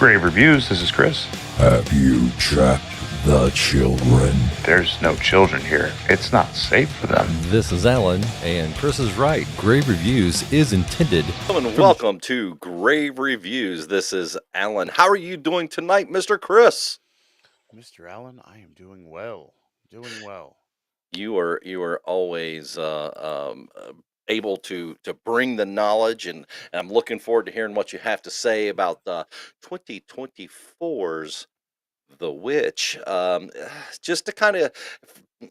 Grave Reviews, this is Chris. Have you trapped the children? There's no children here. It's not safe for them. This is Alan, and Chris is right. Grave Reviews is intended. Hello and welcome to Grave Reviews. This is Alan. How are you doing tonight, Mr. Chris? Mr. Allen, I am doing well. You are always able to bring the knowledge, and I'm looking forward to hearing what you have to say about 2024's The Witch. Just to kind of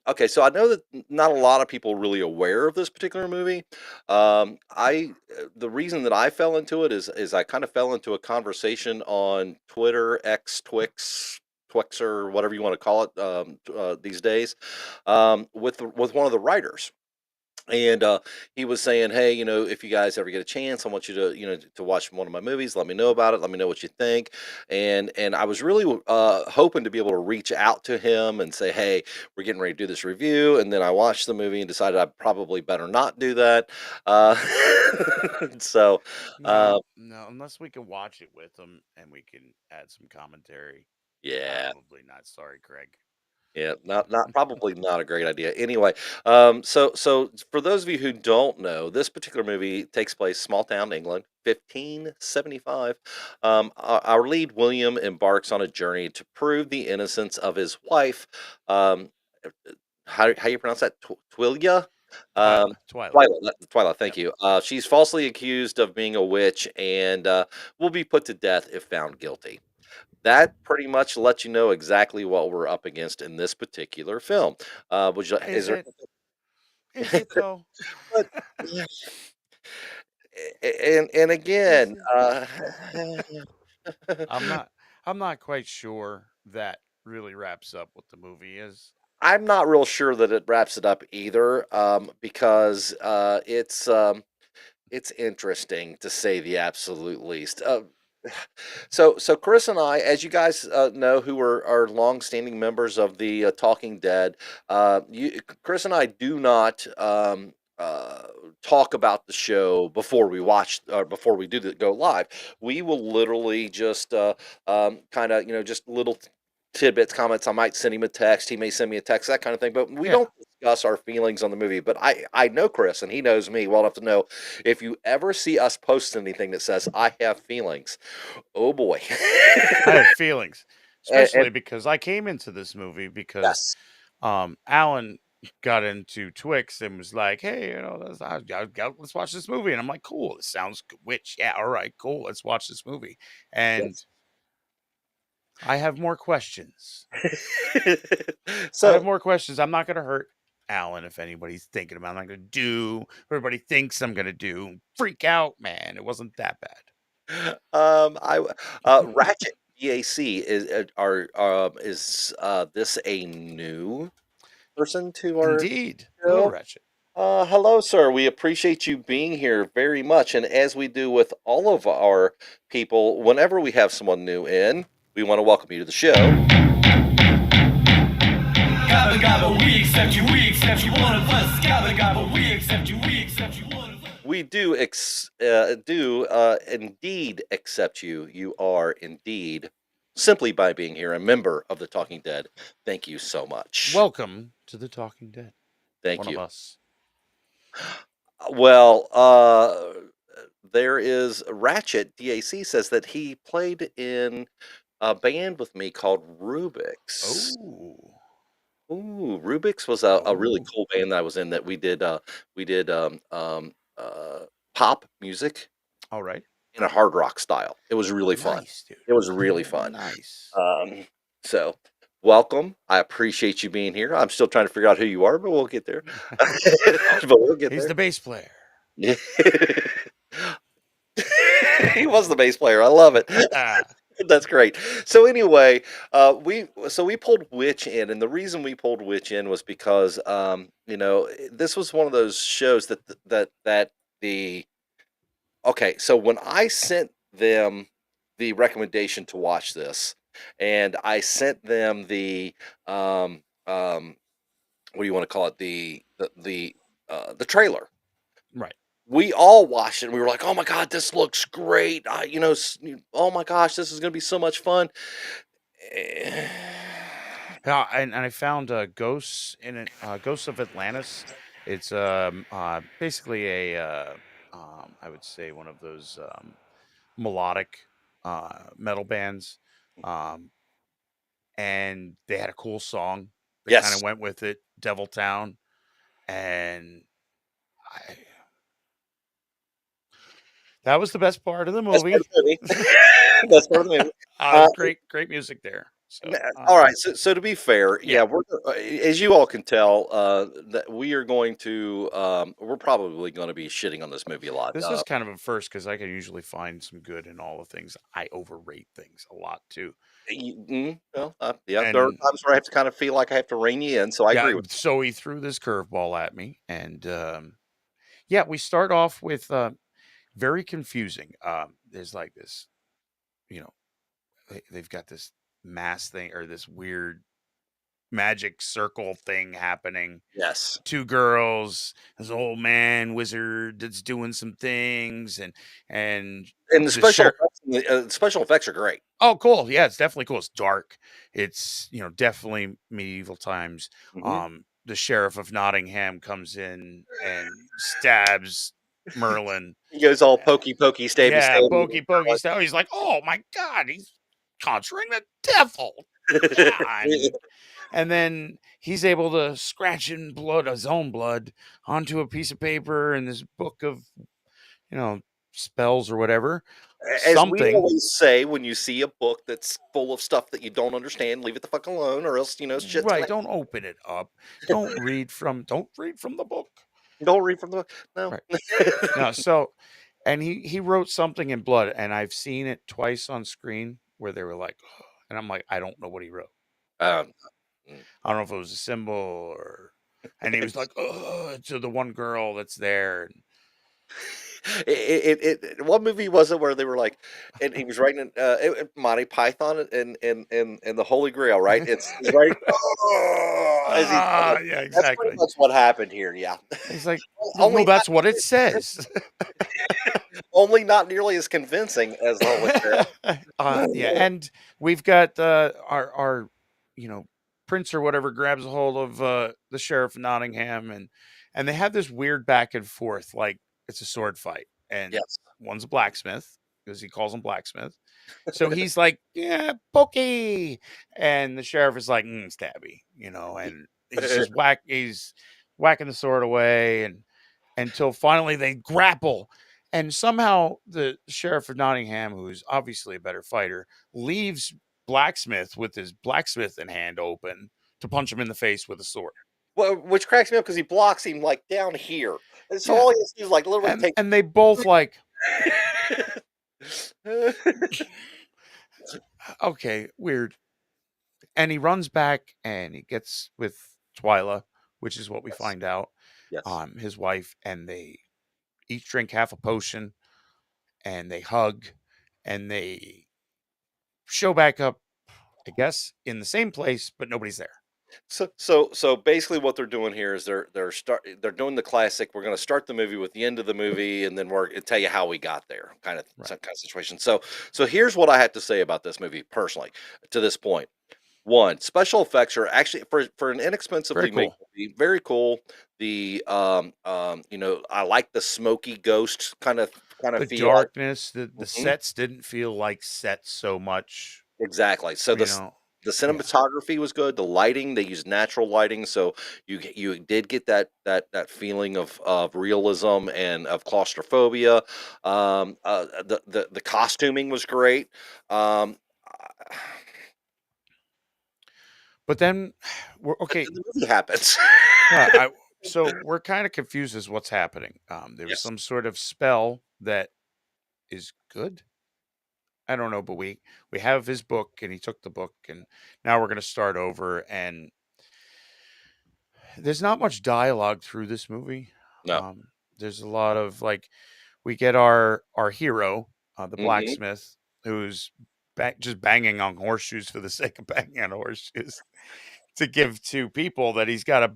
okay, so I know that not a lot of people are really aware of this particular movie. The reason that I fell into it is I kind of fell into a conversation on Twitter, X, Twixer, whatever you want to call it these days, with one of the writers. And he was saying, "Hey, if you guys ever get a chance, I want you to, to watch one of my movies. Let me know about it. Let me know what you think." And I was really hoping to be able to reach out to him and say, "Hey, we're getting ready to do this review." And then I watched the movie and decided I probably better not do that. So, No, unless we can watch it with them and we can add some commentary. yeah. Probably not. Sorry, Craig. Yeah, not probably not a great idea. Anyway, so for those of you who don't know, this particular movie takes place small town England, 1575. Our lead William embarks on a journey to prove the innocence of his wife. How you pronounce that? Twyla. Twyla. Twyla. Thank you. She's falsely accused of being a witch and will be put to death if found guilty. That pretty much lets you know exactly what we're up against in this particular film. Would you? Is it though? But, and again, I'm not quite sure that really wraps up what the movie is. I'm not real sure that it wraps it up either, because it's interesting to say the absolute least. So Chris and I, as you guys know, who are longstanding members of the Talking Dead, Chris and I do not talk about the show before we watch or before we go live. We will literally just kind of just little tidbits, comments. I might send him a text. He may send me a text, that kind of thing. But we don't discuss our feelings on the movie. But I know Chris, and he knows me well enough to know if you ever see us post anything that says I have feelings, oh boy, I have feelings, especially and because I came into this movie because yes, Alan got into Twix and was like, "Hey, let's watch this movie." And I'm like, "Cool, it sounds good. Witch, yeah, all right, cool, let's watch this movie." And yes. I have more questions. I So have more questions. I'm not going to hurt Alan if anybody's thinking about. I'm not going to do. Everybody thinks I'm going to do. Freak out, man! It wasn't that bad. I Ratchet BAC is this a new person to our Indeed, little show? wretched. Hello, sir. We appreciate you being here very much. And as we do with all of our people, whenever we have someone new in, we want to welcome you to the show. Gabba gabba, we accept you, one of us. Gabba gabba, we accept you, one of us. We do indeed accept you. You are indeed, simply by being here, a member of the Talking Dead. Thank you so much. Welcome to the Talking Dead. Thank One you. of us. Well, there is Ratchet DAC says that he played in a band with me called Rubik's. Oh, Ooh, Rubik's was a really Oh. cool band that I was in that we did pop music all right. in a hard rock style. It was really fun. Nice, dude. It was really fun. Nice. So welcome. I appreciate you being here. I'm still trying to figure out who you are, but we'll get there. But we'll get He's there. the bass player. Yeah. He was the bass player. I love it. That's great. So anyway, we pulled Witch in, and the reason we pulled Witch in was because this was one of those shows that the okay. So when I sent them the recommendation to watch this, and I sent them the what do you want to call it, the trailer. Right. we all watched it. And we were like, "Oh my god, this looks great! Oh my gosh, this is gonna be so much fun." Eh, Yeah, and I found Ghosts in it, Ghosts of Atlantis. It's basically a I would say one of those melodic metal bands, um, and they had a cool song that kind of yes, went with it, Devil Town, and I, that was the best part of the that's part movie. of the movie. That's part of the movie. It Uh, was great music there. N So all right, so to be fair, yeah, yeah, as you all can tell, that we are going to, we're probably gonna be shitting on this movie a lot. this was kind of a first because I can usually find some good in all the things. I overrate things a lot too. Well, yeah, there are And times where I have to kind of feel like I have to rein you in, so I yeah, agree with so he threw this curveball at me, and yeah, we start off with very confusing. There's like this, you know, they've got this mass thing or this weird magic circle thing happening. you. Yes, Two girls, this old man wizard that's doing some things, and and the the sheriff. special effects are great. Oh, cool. Yeah, it's definitely cool. It's dark. It's, definitely medieval times. Mhm. The sheriff of Nottingham comes in and stabs Merlin. He goes all pokey, pokey, stabby, Yeah, stabby. pokey pokey stab. He's like, "Oh my god, he's conjuring the devil." Yeah, and then he's able to scratch in blood, his own blood, onto a piece of paper in this book of, you know, spells or whatever. As we Something. always say, when you see a book that's full of stuff that you don't understand, leave it the fuck alone, or else shit's Right, gonna. don't open it up. Don't read from the book. Don't read from the no. Right. No, so and he wrote something in blood, and I've seen it twice on screen where they were like, and I'm like, I don't know what he wrote. um, mm. I don't know if it was a symbol or, and he was like, to the one girl that's there. What movie was it where they were like, and he was writing Monty Python and the Holy Grail, right? He's writing, "Oh," as he's going. Yeah, That's pretty exactly. much what happened here. Yeah, He's like, well, no, only not that's what it says. only not nearly as convincing as the Holy Grail. Yeah, and we've got our prince or whatever grabs a hold of the sheriff of Nottingham, and they have this weird back and forth like it's a sword fight, and Yes. one's a blacksmith because he calls him blacksmith. So he's like, yeah, pokey, and the sheriff is like, stabby, and he's whacking the sword away, and until finally they grapple. And somehow the sheriff of Nottingham, who's obviously a better fighter, leaves Blacksmith with his blacksmith in hand open to punch him in the face with a sword. Well, which cracks me up because he blocks him like down here, and so Yeah. all he has to do is like literally take. And they both like, okay, weird. And he runs back and he gets with Twyla, which is what we Yes. find out, Yes. his wife, and they each drink half a potion and they hug and they show back up, I guess, in the same place, but nobody's there. So basically, what they're doing here is they're doing the classic. We're going to start the movie with the end of the movie, and then we're going to tell you how we got there, kind of Right. some kind of situation. So here's what I have to say about this movie personally. To this point, one, special effects are actually for an inexpensively Very made cool. movie, very cool. The I like the smoky ghost kind of The feel. darkness, the Mhm. sets didn't feel like sets so much. Exactly. So You know, the yeah. cinematography was good. The lighting, they used natural lighting, so you did get that feeling of realism and of claustrophobia. The costuming was great. Um, But then we're but okay. then the movie happens. Yeah, so we're kind of confused as what's happening. There was Yes. some sort of spell that is good. I don't know, but we have his book, and he took the book, and now we're going to start over. And there's not much dialogue through this movie. No. There's a lot of like we get our hero, the Hmm. blacksmith, who's just banging on horseshoes for the sake of banging on horseshoes to give to people that he's got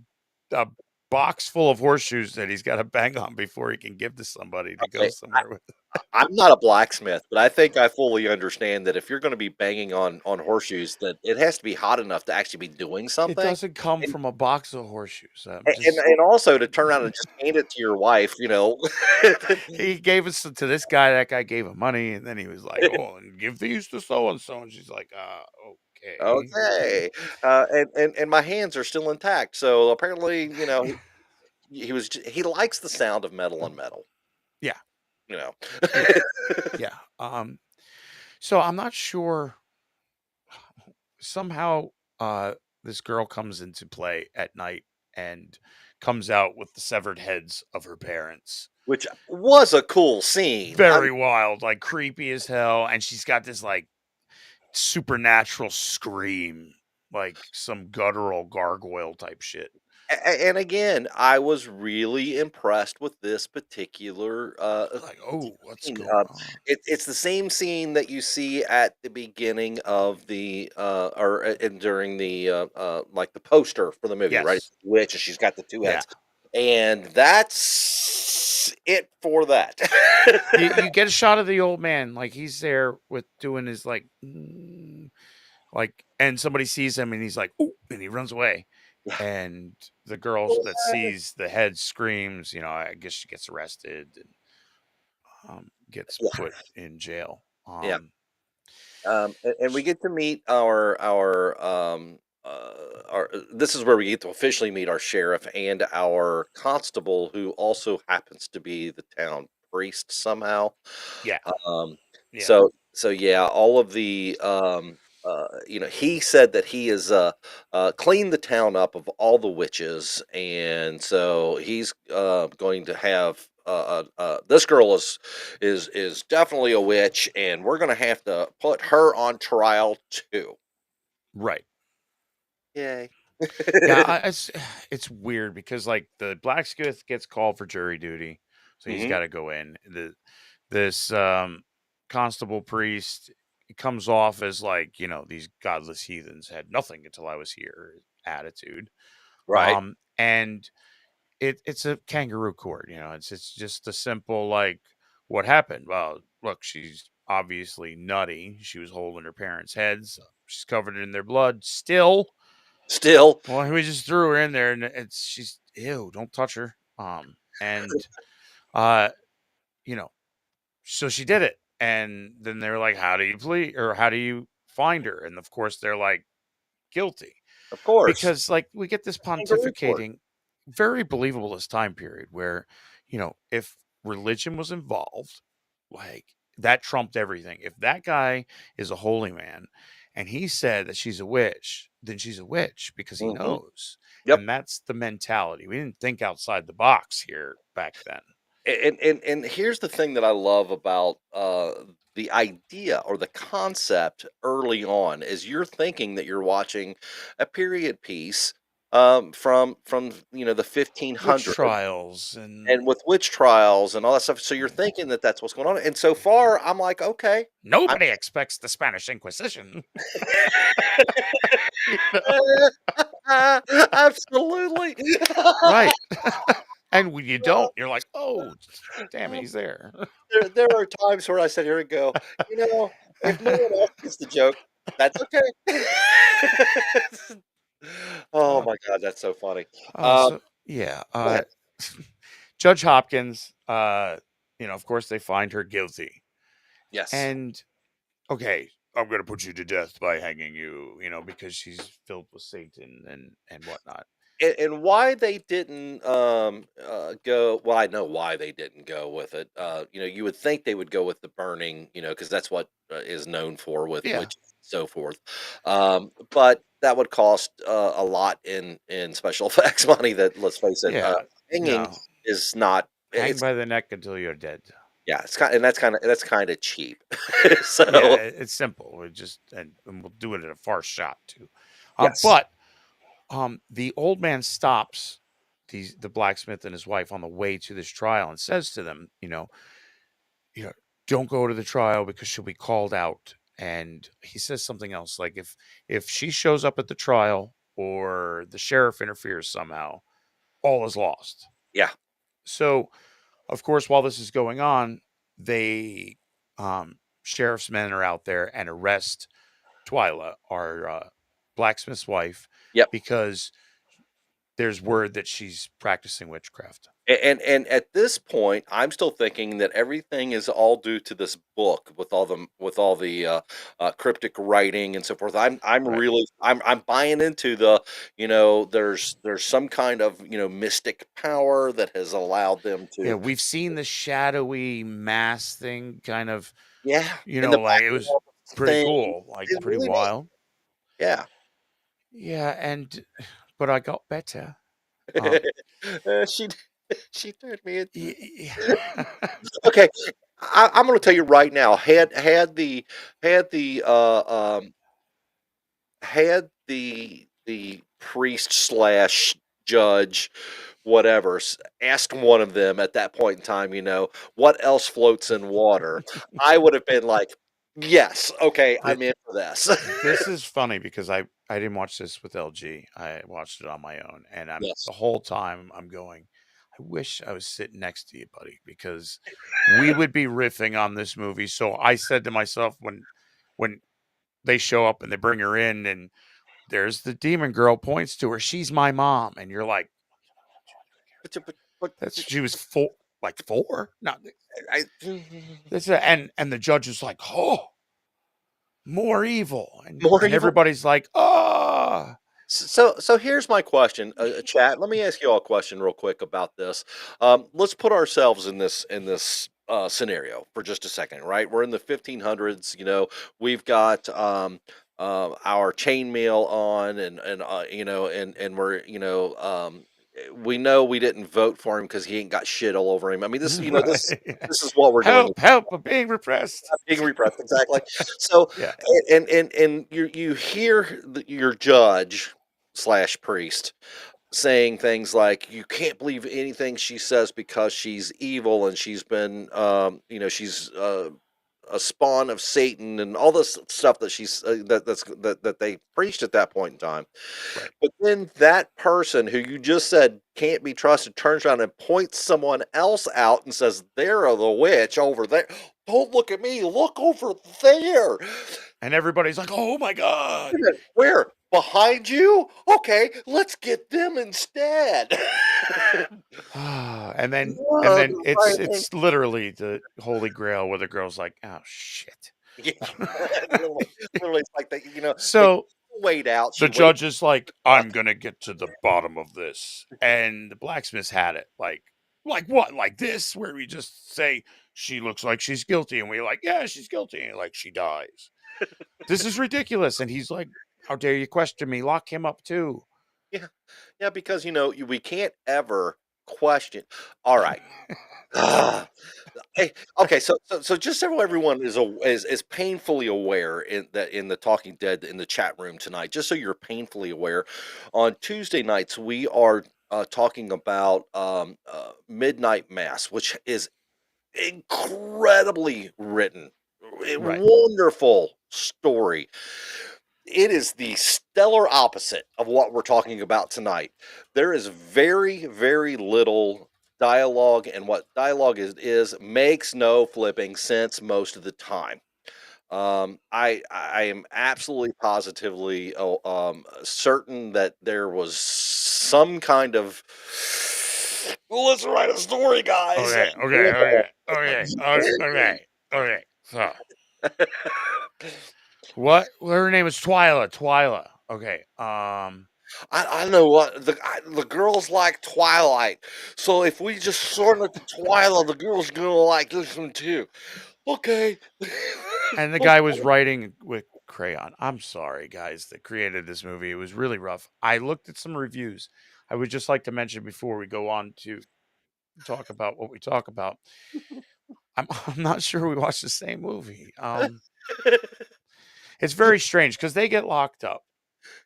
a box full of horseshoes that he's got to bang on before he can give to somebody to go Okay, somewhere with. I'm not a blacksmith, but I think I fully understand that if you're gonna be banging on horseshoes, that it has to be hot enough to actually be doing It something. doesn't come And from a box of horseshoes. and also to turn around and just hand it to your wife, you know? He gave us to this guy. That guy gave him money, and then he was like, "Oh, and give these to so and so." And she's like, "Okay." Okay, and my hands are still intact, so apparently, you know, he likes the sound of metal on metal, Yeah, you know? yeah, yeah. So I'm not sure. Somehow, this girl comes into play at night and comes out with the severed heads of her parents. Which was a cool scene. Very wild, like creepy as hell, and she's got this like supernatural scream, like some guttural gargoyle type shit. And again, I was really impressed with this particular, Like, oh, what's scene. going on? It's the same scene that you see at the beginning of the, or and during the, like the poster for the movie, right? Yes. Witch, and she's got the 2 Yeah. heads, and that's it for that. You get a shot of the old man, like he's there with doing his like, and somebody sees him and he's like, ooh, and he runs away. Yeah. And the girl that sees the head screams, I guess she gets arrested and gets Yeah. put in jail. Yeah. And we get to meet our this is where we get to officially meet our sheriff and our constable, who also happens to be the town priest somehow. Yeah. Um, Yeah. so yeah, all of the he said that he is cleaned the town up of all the witches, and so he's going to have this girl is definitely a witch, and we're gonna have to put her on trial too. Right. Yay! Yeah, it's weird because like the blacksmith gets called for jury duty, so he's Hmm. got to go in. This constable priest, it comes off as like these godless heathens had nothing until I was here attitude. Right. And it's a kangaroo court. It's just a simple like, what happened? Well, look, she's obviously nutty. She was holding her parents' heads. She's covered in their blood. Still, Still, well, we just threw her in there, and she's ew. Don't touch her. And uh, you know, so she did it, and then they're like, "How do you plead, or how do you find her?" And of course, they're like, "Guilty," of course, because like we get this kangaroo court. pontificating, very believable this time period where if religion was involved, like that trumped everything. If that guy is a holy man and he said that she's a witch, then she's a witch because he Hmm. knows. Yep. And that's the mentality. We didn't think outside the box here back then. And here's the thing that I love about the idea or the concept early on is you're thinking that you're watching a period piece from the Witch 1500s, trials and and with witch trials and all that stuff. So you're thinking that that's what's going on. And so far, I'm like, okay, I'm nobody expects the Spanish Inquisition. absolutely Right. And when you don't, you're like, oh, damn it, he's there. there are times where I sit here and go, if no one else gets the joke, that's okay. Oh Uh, my god, that's so funny. Um, so yeah, Go ahead. Judge Hopkins, of course they find her guilty. Yes. And okay, I'm gonna put you to death by hanging you, because she's filled with Satan and whatnot. And why they didn't go, well, I know why they didn't go with it. You would think they would go with the burning, because that's what is known for with Yeah, witches and so forth. But that would cost a lot in special effects money. That, let's face it, yeah. hanging No. is not. Hang It's by the neck until you're dead. Yeah, it's kind, and that's kind of cheap. Yeah, So it's simple. We just and we'll do it at a far shot too. yes. But the old man stops the blacksmith and his wife on the way to this trial and says to them, you know, don't go to the trial because she'll be called out. And he says something else like if she shows up at the trial or the sheriff interferes somehow, all is lost. Yeah. So, of course, while this is going on, they sheriff's men are out there and arrest Twyla, our blacksmith's wife, Yep. because there's word that she's practicing witchcraft. And at this point, I'm still thinking that everything is all due to this book with all the cryptic writing and so forth. I'm Right. really I'm buying into the there's some kind of mystic power that has allowed them Yeah, to we've seen the shadowy mass thing kind of, yeah in the like it was background of this pretty thing. cool, like It's pretty really neat. wild. Yeah. Yeah, and but I got better. Um, She she turned me into y- okay. I'm going to tell you right now. Had the had the priest slash judge whatever asked one of them at that point in time, what else floats in water, I would have been like, yes, okay, th- I'm in for this. this is funny because I didn't watch this with LG. I watched it on my own, and I'm Yes. the whole time I'm going, I wish I was sitting next to you, buddy, because we would be riffing on this movie. So I said to myself when they show up and they bring her in and there's the demon girl points to her, she's my mom, and you're like, But that's she was four, like four, not I, that's and the judge is like, oh, more evil, more and evil. everybody's like, oh. So here's my question, chat. Let me ask you all a question real quick about this. Let's put ourselves in this scenario for just a second, right? We're in the 1500s. We've got our chainmail on, and we're we know we didn't vote for him because he ain't got shit all over him. I mean, this Right. this is what we're doing. Help, I'm being repressed. Being repressed, exactly. So, Yeah. and you hear your judge slash priest saying things like, "You can't believe anything she says because she's evil and she's been, she's a spawn of Satan and all this stuff that that they preached at that point in time." Right. But then that person who you just said can't be trusted turns around and points someone else out and says, "They're the witch over there. Don't look at me. Look over there." And everybody's like, oh my God. Wait a minute, where? Behind you? Okay, let's get them instead. And then The right thing. it's literally the holy grail where the girl's like, oh shit. Yeah, literally, literally, it's like they So wait out. the She waits. judge is like, I'm gonna get to the bottom of this. And the blacksmith's had it. Like what? Like this? Where we just say she looks like she's guilty, and we're like, yeah, she's guilty, and like she dies. This is ridiculous. And he's like, how dare you question me? Lock him up too. Yeah, yeah, because we can't ever question. All right. Hey, okay, so just so everyone is painfully aware in the Talking Dead in the chat room tonight, just so you're painfully aware, on Tuesday nights we are talking about Midnight Mass, which is incredibly written, a Right. wonderful story. It is the stellar opposite of what we're talking about tonight. There is very, very little dialogue, and what dialogue is makes no flipping sense most of the time. I am absolutely positively certain that there was some kind of let's write a story, guys. Okay, okay, okay, okay, okay, okay. So what? Her name is Twyla. Twyla. Okay. I know what the girls like Twilight, so if we just sort it to Twilight, the girls gonna like this one too. Okay. And the guy was writing with crayon. I'm sorry, guys, that created this movie. It was really rough. I looked at some reviews. I would just like to mention before we go on to talk about what we talk about. I'm not sure we watched the same movie. It's very strange because they get locked up,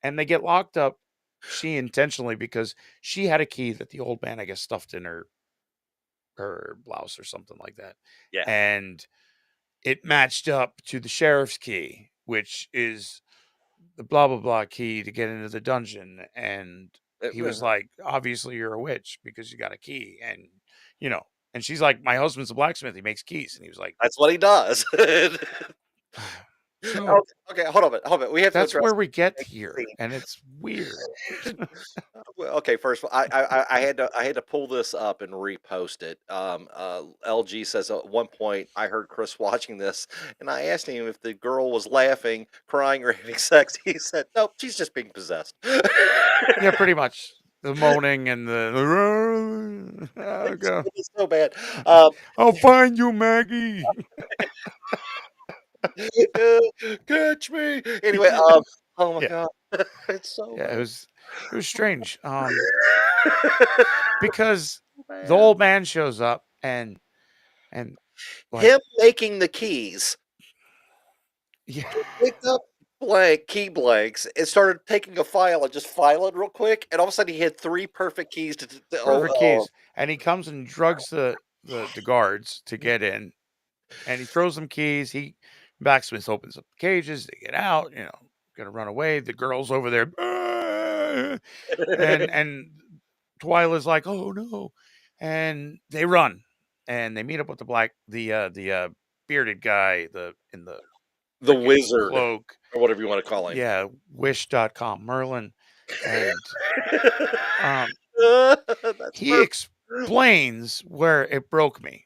and they get locked up. She intentionally because she had a key that the old man, I guess, stuffed in her blouse or something like that, Yeah. and it matched up to the sheriff's key, which is the blah blah blah key to get into the dungeon. And he was like, obviously you're a witch because you got a key, and you know, and she's like, my husband's a blacksmith, he makes keys, and he was like, That's what he does. so Okay, hold on a minute. Hold on a minute. We have to that's address where we get the here, scene. and it's weird. Well, okay, first of all, I had to pull this up and repost it. LG says at one point I heard Chris watching this, and I asked him if the girl was laughing, crying, or having sex. He said, "Nope, she's just being possessed." Yeah, pretty much the moaning and the oh, God. It was so bad. I'll find you, Maggie. Catch me. Anyway, oh my Yeah, god, it's so yeah, bad. it was strange. Because the Man. old man shows up and like, Him making the keys. yeah, Picked up key blanks and started taking a file and just filing real quick, and all of a sudden he had 3 perfect keys perfect keys, and he comes and drugs the guards to get in, and he throws them keys. Blacksmith opens up the cages, they get out, gonna run away. The girl's over there, "Ah!" and Twyla's like, "Oh no," and they run, and they meet up with the bearded guy, in the the freaking wizard cloak. or whatever you wanna call him. Yeah, Wish.com, Merlin, and That's he perfect. explains where it broke me.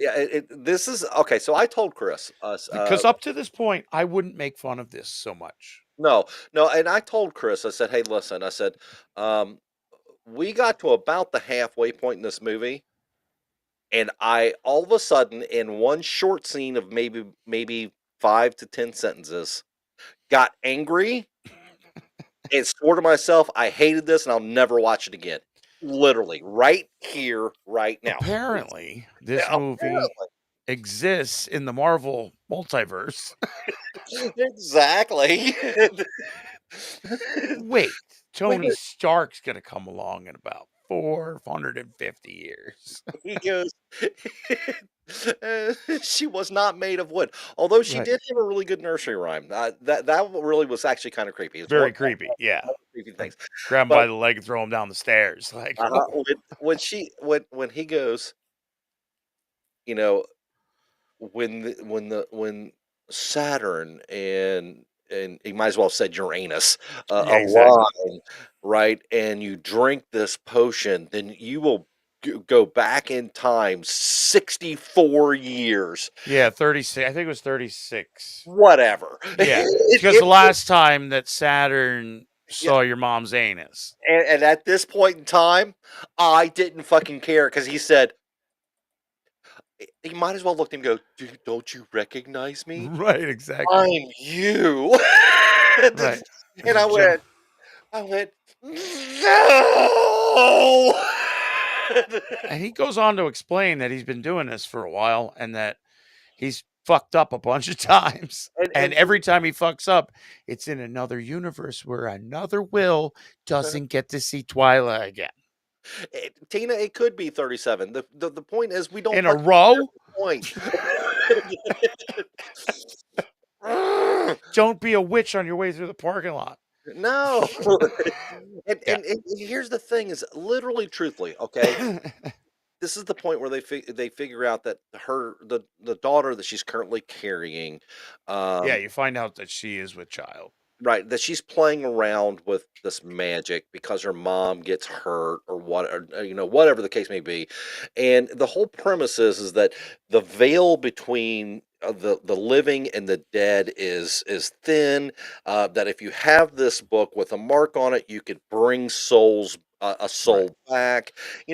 Yeah, this is okay, so I told Chris, Because up to this point, I wouldn't make fun of this so much. no, no, and I told Chris, I said, "Hey, listen," I said, "We got to about the halfway point in this movie, and I all of a sudden, in one short scene of maybe 5 to 10 sentences, got angry and swore to myself I hated this and I'll never watch it again. Literally, right here, right now." Apparently, this Yeah, movie exists in the Marvel multiverse. exactly. Wait, When Tony Stark's gonna come along in about 450 years. he goes, she was not made of wood. Although she Right. did have a really good nursery rhyme. That really was actually kind of creepy. It's Very one creepy. Yeah. of the creepy things. Grab him But by the leg and throw him down the stairs. Like, when he goes, you know, when Saturn and he might as well have said Uranus yeah, exactly. align, right? And you drink this potion, then you will go back in time 64 years, Yeah, 36. I think it was 36. whatever. Yeah, because the last time that Saturn Yeah, saw your mom's anus. and at this point in time, I didn't fucking care because he said he might as well look at him and go, "Dude, don't you recognize me? Right, exactly. I'm you." Right. And I went, no. And he goes on to explain that he's been doing this for a while and that he's fucked up a bunch of times. And and every time he fucks up, it's in another universe where another Will doesn't get to see Twyla again. Tina, it could be 37. The point is we don't In a fucking row? point. Don't be a witch on your way through the parking lot. No. and, Yeah. and here's the thing is literally truthfully, okay? This is the point where they figure out that the daughter that she's currently carrying, Yeah, you find out that she is with child. right, that she's playing around with this magic because her mom gets hurt or what, or, whatever the case may be, and the whole premise is that the veil between the living and the dead is thin. That if you have this book with a mark on it, you could bring a soul Right. back.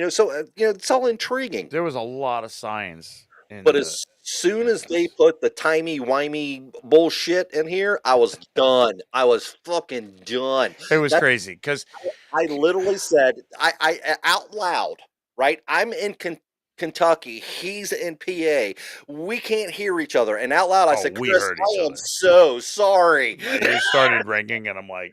So it's all intriguing. There was a lot of science in But as soon as they put the timey-wimey bullshit in here, I was done. I was fucking done. it was That crazy because I literally said, out loud, right? I'm in Kentucky. He's in PA. We can't hear each other. And out loud, I said, we Chris, heard each I am other. so sorry. It started ringing, and I'm like,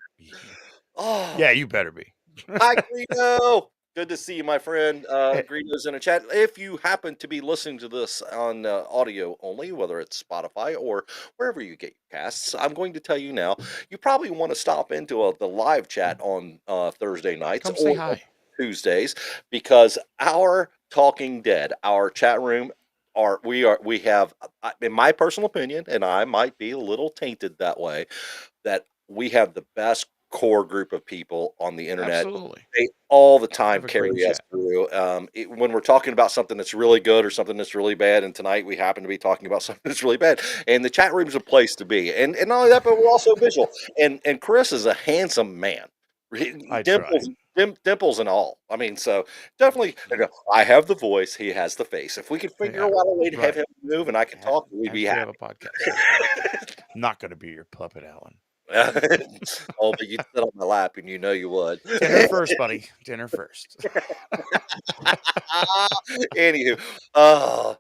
Oh, yeah, you better be. hi, Guido. Good to see you, my friend. Greetings in the chat. If you happen to be listening to this on audio only, whether it's Spotify or wherever you get your casts, I'm going to tell you now. You probably want to stop into the live chat on Thursday nights Come say or hi. Tuesdays, because our Talking Dead, our chat room, we have, in my personal opinion, and I might be a little tainted that way, that we have the best core group of people on the internet. Absolutely. They all the We time have a great carry us chat. through. When we're talking about something that's really good or something that's really bad, and tonight we happen to be talking about something that's really bad, and the chat room's a place to be. And not only that, but we're also visual. And Chris is a handsome man. I try. Dimples and all. I mean, so definitely, I have the voice. He has the face. If we could figure Yeah, out a way to have right. him move and I could talk, we'd be Actually happy. have a podcast. I'm not going to be your puppet, Alan. Oh, but you'd sit on my lap, and you know you would. Dinner first, buddy. Dinner first. Anywho, so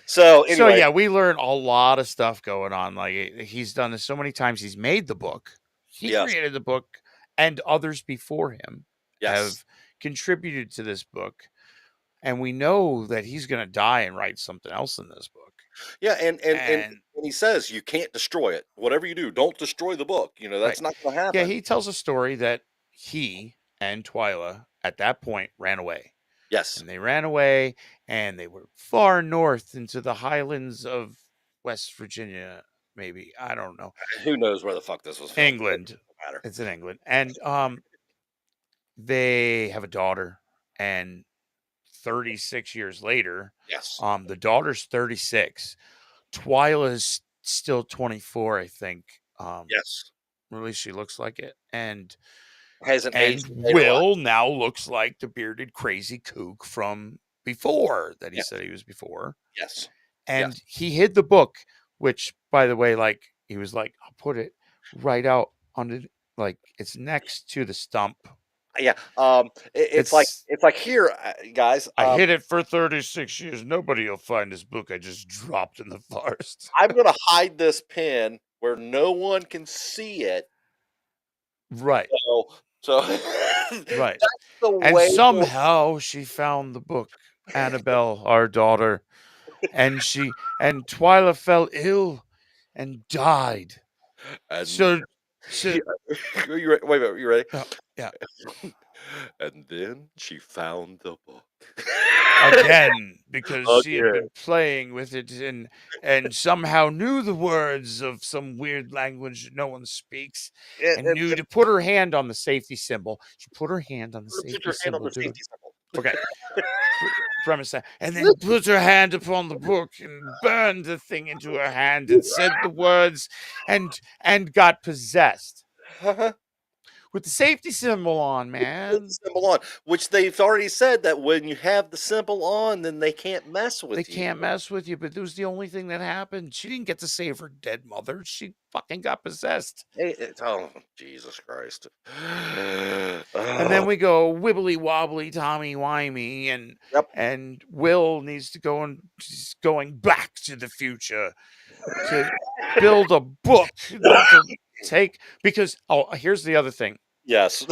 So anyway, yeah, we learn a lot of stuff going on. Like he's done this so many times. He's made the book. He yes, created the book, and others before him yes, have contributed to this book. And we know that he's going to die and write something else in this book. yeah, and And he says you can't destroy it. Whatever you do, don't destroy the book. You know that's right, not going to yeah, happen. he tells a story that he and Twyla at that point ran away. Yes, And they ran away, and they were far north into the highlands of West Virginia, maybe. I don't know. who knows where the fuck this was filmed? England. Doesn't matter. It's in England. And they have a daughter, and 36 years later, Yes, the daughter's 36. Twyla's still 24, I think. yes, Or at least she looks like it. And hasn't aged. Will now looks like the bearded crazy kook from before that he Yes. said he was before. Yes, And yes. he hid the book, which, by the way, like he was like, I'll put it right out under, like it's next to the stump. Yeah. It's like here, guys. I hid it for 36 years. Nobody will find this book I just dropped in the forest. I'm gonna hide this pen where no one can see it. Right. So Right. that's the And way. somehow she found the book, Annabelle, our daughter, and Twyla fell ill and died. And So wait a minute, you ready? yeah. And then she found the book Again, because she had Again. been playing with it and somehow knew the words of some weird language that no one speaks, and knew to put her hand on the safety symbol. She put her hand on the Put safety your hand on symbol. the safety symbol. Okay. Premise that. And then put her hand upon the book and burned the thing into her hand and said the words and got possessed. With the safety symbol on, man. The symbol on, which they've already said that when you have the symbol on, then they can't mess with you. They can't mess with you, but it was the only thing that happened. She didn't get to save her dead mother. She fucking got possessed. Oh, Jesus Christ. And then we go wibbly wobbly, Tommy wimey, and Will needs to go and he's going back to the future to build a book to take, because here's the other thing. Yes.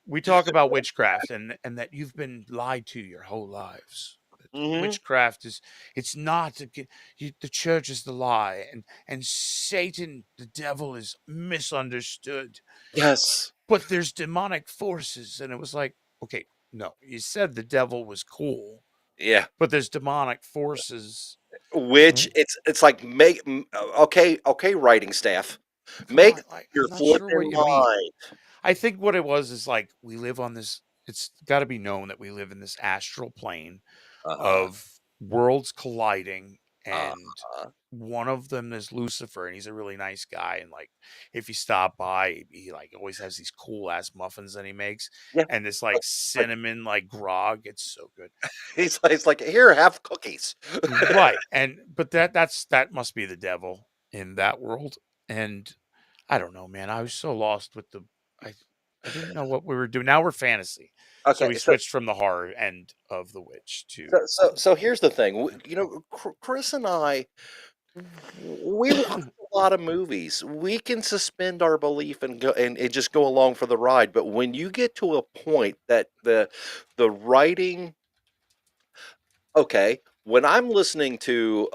We talk about witchcraft and that you've been lied to your whole lives. Witchcraft is, it's not the church is the lie, and Satan, the devil, is misunderstood. Yes. But there's demonic forces, and it was like, okay, no, you said the devil was cool. Yeah. But there's demonic forces. Which it's like okay, writing staff. Make your flipping mind. I think what it was is like we live on this. It's got to be known that we live in this astral plane of worlds colliding, and one of them is Lucifer, and he's a really nice guy. And like, if you stop by, he like always has these cool ass muffins that he makes, and this like cinnamon like grog. It's so good. He's like, here, have cookies. Right, but that must be the devil in that world, and I don't know, man. I was so lost with I didn't know what we were doing. Now we're fantasy. Okay, so we switched from the horror end of the witch to. So here's the thing. You know, Chris and I, we a lot of movies, we can suspend our belief and go and just go along for the ride. But when you get to a point that the writing, okay, when I'm listening to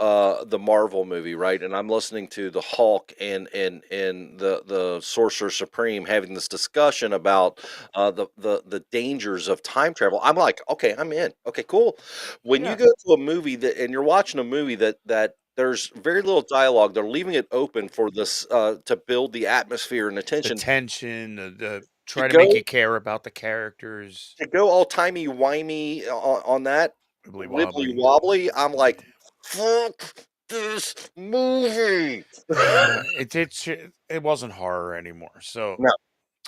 the Marvel movie, right, and I'm listening to the Hulk and the Sorcerer Supreme having this discussion about the dangers of time travel, I'm like, okay, I'm in. Okay, cool. When you Yeah. go to a movie that and you're watching a movie that there's very little dialogue, they're leaving it open for this to build the atmosphere and The attention. tension, the To try to make go you care about the characters. to go all timey wimey on that Wibbly wibbly wobbly. wobbly, I'm like, fuck this movie. Yeah, it wasn't horror anymore. So No,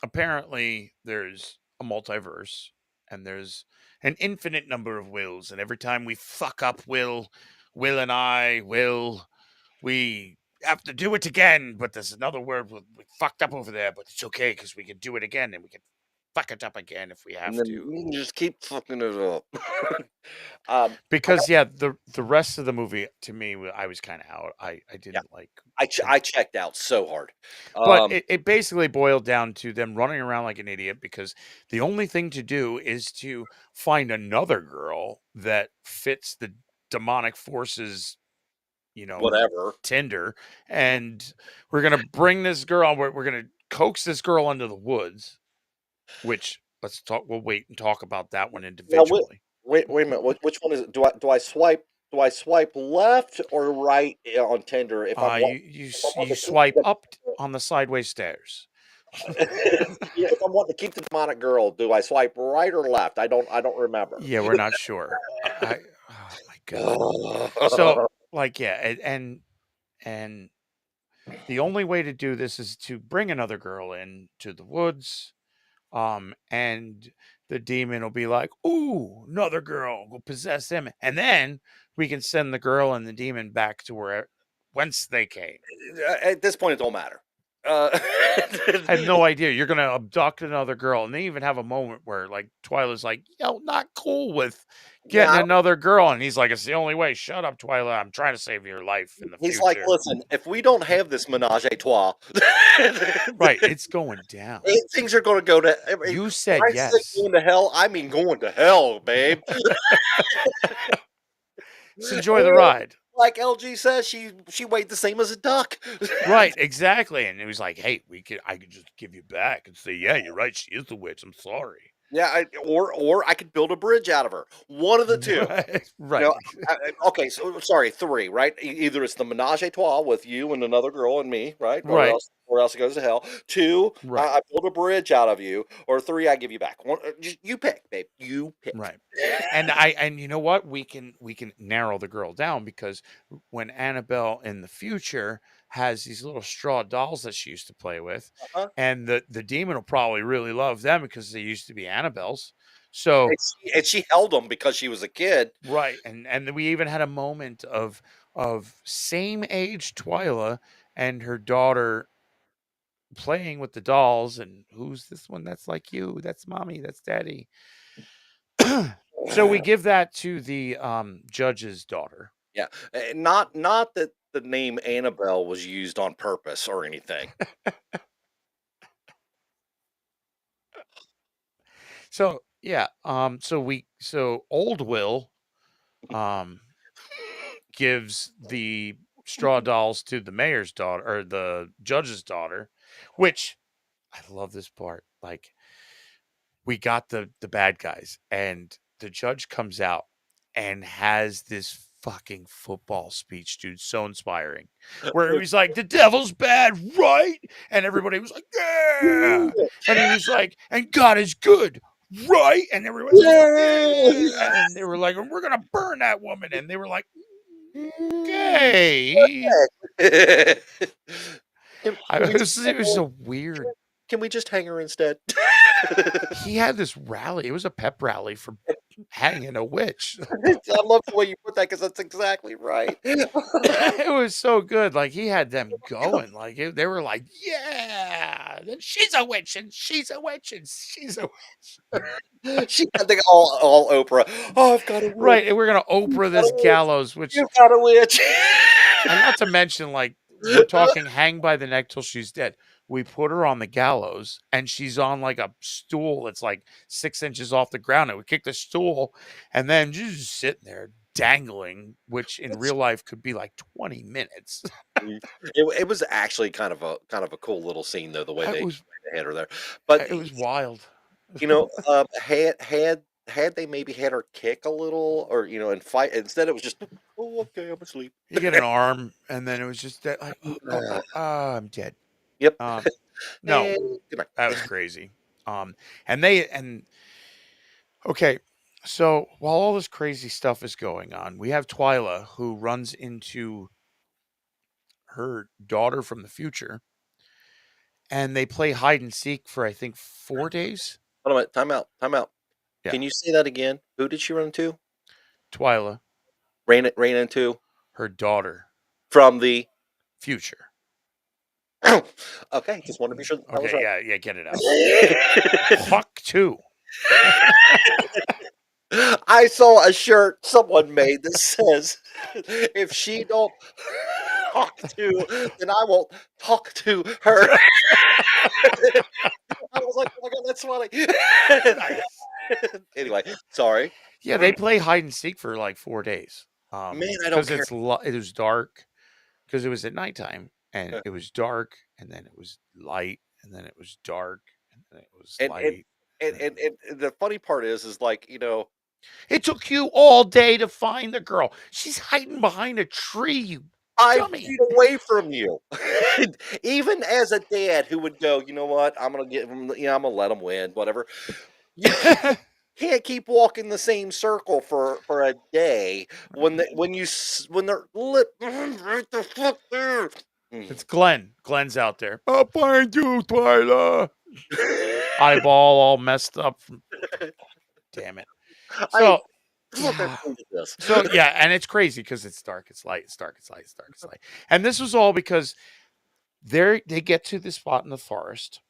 apparently there's a multiverse and there's an infinite number of wills, and every time we fuck up Will and I will we have to do it again, but there's another word we fucked up over there, but it's okay because we can do it again and we can fuck it up again if we and have then to. you can just keep fucking it up. I got Because yeah, the rest of the movie to me, I was kind of out. I yeah, didn't like I checked out so hard. But Um, it basically boiled down to them running around like an idiot because the only thing to do is to find another girl that fits the demonic forces, you know, whatever. Tinder, and we're gonna bring this girl. We're gonna coax this girl into the woods. Which let's talk. We'll wait and talk about that one Now individually. wait a minute. Which one is it? Do I swipe left or right on Tinder if I'm if I want You to keep swipe the up on the sideways stairs. yeah, if I want to keep the demonic girl, do I swipe right or left? I don't remember. Yeah, we're not sure. Oh my god. So like yeah, and the only way to do this is to bring another girl in to the woods, and the demon will be like, "Ooh, another girl will possess him," and then we can send the girl and the demon back to where whence they came. At this point, it don't matter. Uh, I have no idea. You're gonna abduct another girl, and they even have a moment where like Twyla's like, "Yo, not cool with yeah, getting another girl," and he's like, "It's the only way. Shut up, Twyla. I'm trying to save your life in the he's like, future." listen, if we don't have this menage a trois, Right, it's going down. things are going to go to. I mean, You when said I say yes. going to hell, I mean going to hell, babe. Just enjoy the ride. Like LG says, she weighed the same as a duck. Right, exactly. And it was like, hey, I could just give you back and say, yeah, you're right. She is the witch. I'm sorry. Yeah, or I could build a bridge out of her. One of the two. Right. You know, Right. okay, so sorry, three, right? Either it's the menage a trois with you and another girl and me, right? Right. Or else it goes to hell. Two, Right. I build a bridge out of you, or three, I give you back. One, just, you pick, babe. You pick. Right. And you know what? We can narrow the girl down because when Annabelle in the future has these little straw dolls that she used to play with, Uh-huh. and the demon will probably really love them because they used to be Annabelle's. So And she held them because she was a kid. right, and we even had a moment of same age Twyla and her daughter playing with the dolls, and who's this one that's like you? That's mommy, that's daddy. So we give that to the judge's daughter. Yeah, not that the name Annabelle was used on purpose or anything. So yeah, so old Will um gives the straw dolls to the mayor's daughter or the judge's daughter, which I love this part. Like we got the bad guys, and the judge comes out and has this fucking football speech, dude, so inspiring, where he's like, the devil's bad, right? And everybody was like, yeah. And he was like, and God is good, right? And everybody was like, yeah. And they were like, and we're gonna burn that woman. And they were like, okay. Can, can we It was so weird. can we just hang her instead? He had this rally. It was a pep rally for hanging a witch. I love the way you put that because that's exactly right. It was so good. Like he had them going. Like they were like, "Yeah, then she's a witch, and she's a witch, and she's a witch." She had the all Oprah. Oh, I've got a witch. Right, and we're gonna Oprah this gallows, which, You've got a witch. and not to mention, like we're talking hang by the neck till she's dead. We put her on the gallows, and she's on like a stool that's like 6 inches off the ground, and we kick the stool, and then she's just sitting there dangling, which in real life could be like 20 minutes. It was actually kind of a cool little scene though, the way It they was had her there. But it was wild. had they maybe had her kick a little, or and fight instead, it was just, oh, okay, I'm asleep. You get an arm, and then it was just that like, I'm dead. Yep. No, And good night. that was crazy. And okay, so while all this crazy stuff is going on, we have Twyla who runs into her daughter from the future, and they play hide and seek for I think 4 days. Hold on a minute. Time out. Yeah. Can you say that again? Who did she run into? Twyla, Ran into her daughter, from the. future. Okay, just want to be sure that was Okay, right. yeah, get it out. Huck 2. I saw a shirt someone made that says, "If she don't talk to, then I won't talk to her." I was like, "Oh my god, that's funny." Anyway, sorry. Yeah, they play hide and seek for like 4 days. Man, I don't Because care. it was dark, because it was at nighttime, and it was dark, and then it was light, and then it was dark, and then it was And light. and the funny part is like, It took you all day to find the girl. She's hiding behind a tree, you 5 dummy. feet away from you. Even as a dad who would go, you know what? I'm gonna get him. I'm gonna let him win. Whatever. You can't keep walking the same circle for a day when they're lit right the fuck there. It's Glenn. Glenn's out there. I'll find you, Twyla. Eyeball all messed up. Damn it. So, so yeah, and it's crazy because it's dark, it's light, it's dark, it's light, it's dark, it's light. And this was all because they get to this spot in the forest,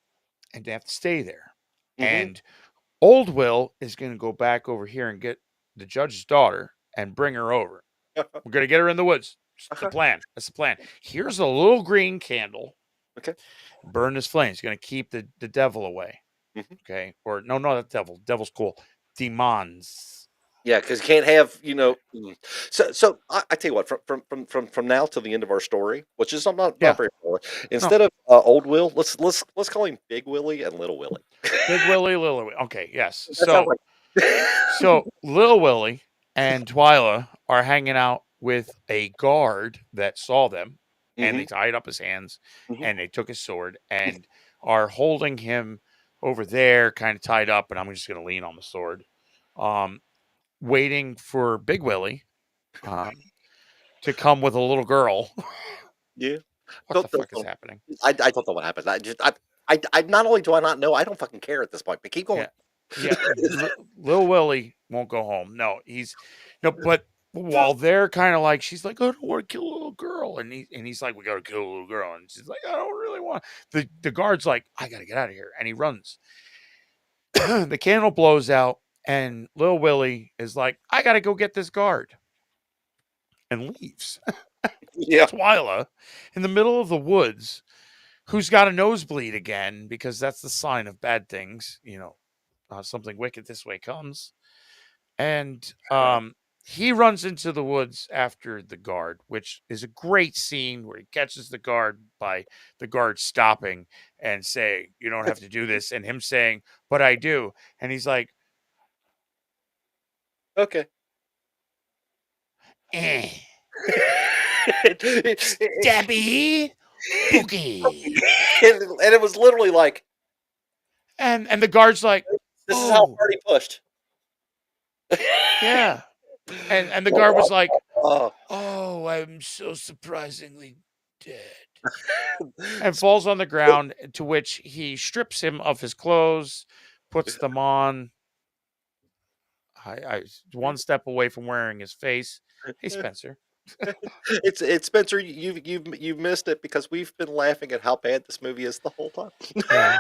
and they have to stay there. And old Will is going to go back over here and get the judge's daughter and bring her over. We're going to get her in the woods. That's the plan. That's the plan. Here's a little green candle. Okay. Burn this flame. It's going to keep the devil away. Okay. Or no, not the devil. Devil's cool. Demons. Yeah, because you can't have, So I tell you what, from now till the end of our story, which is not very far. Instead of old Will, let's call him Big Willie and Little Willie. Big Willie, Little Willie. Okay, yes. That sounds So Little Willie and Twyla are hanging out with a guard that saw them, and they tied up his hands, and they took his sword and are holding him over there, kind of tied up, and I'm just going to lean on the sword, waiting for Big Willie to come with a little girl. Yeah. What the fuck is happening? I don't know what happened. I not only do I not know, I don't fucking care at this point. But keep going. Yeah. Little Willie won't go home. But while they're kind of like, she's like, I don't want to kill a little girl, and he's like, we gotta kill a little girl, and she's like, I don't really want. The guard's like, I gotta get out of here, and he runs. The candle blows out, and Little Willie is like, I gotta go get this guard, and leaves. Yeah. Twyla, in the middle of the woods, who's got a nosebleed again, because that's the sign of bad things. Something wicked this way comes. And he runs into the woods after the guard, which is a great scene where he catches the guard by the guard stopping and saying, you don't have to do this. And him saying, but I do. And he's like, Okay. Debbie, Boogie. And it was literally like, and the guard's like, this is how hard he pushed. Yeah. And the guard was like, oh, I'm so surprisingly dead. And falls on the ground, to which he strips him of his clothes, puts them on. I one step away from wearing his face. Hey, Spencer. It's Spencer. You've missed it because we've been laughing at how bad this movie is the whole time. Yeah.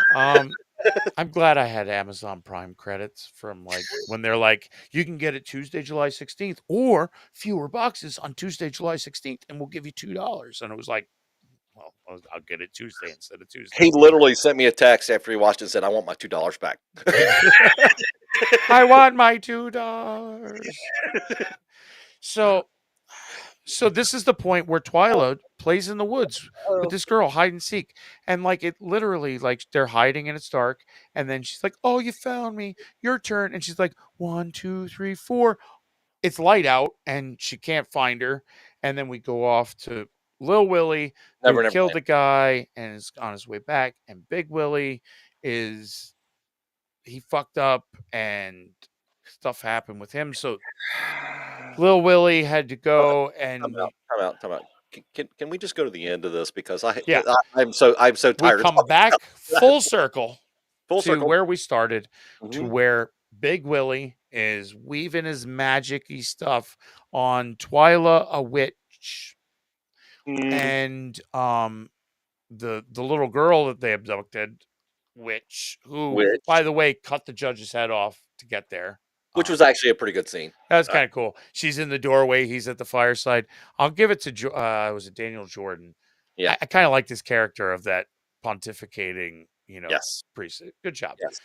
I'm glad I had Amazon Prime credits from like when they're like, you can get it Tuesday, July 16th, or fewer boxes on Tuesday, July 16th, and we'll give you $2. And it was like well, I'll get it Tuesday instead of Tuesday. He literally sent me a text after he watched it and said, "I want my $2 back." I want my $2. So, so this is the point where Twyla plays in the woods with this girl hide and seek, and like it literally like they're hiding and it's dark, and then she's like, "Oh, you found me. Your turn." And she's like, "1, 2, 3, 4." It's light out, and she can't find her. And then we go off to Lil Willie, who Never killed Land. the guy and is on his way back, and Big Willie is he fucked up and stuff happened with him. So Lil Willie had to Okay, go and time out. Can we just go to the end of this because yeah, I'm so we tired of come talking back about full circle full to circle. where we started, to Mhm. where Big Willie is weaving his magic-y stuff on Twyla, a witch, Mm, and the little girl that they abducted, who by which the way cut the judge's head off to get there. which was actually a pretty good scene. That was kind of cool. She's in the doorway. He's at the fireside. I'll give it to was it Daniel Jordan? Yeah. I kind of like this character of that pontificating, Yes. priest. Good job. Yes.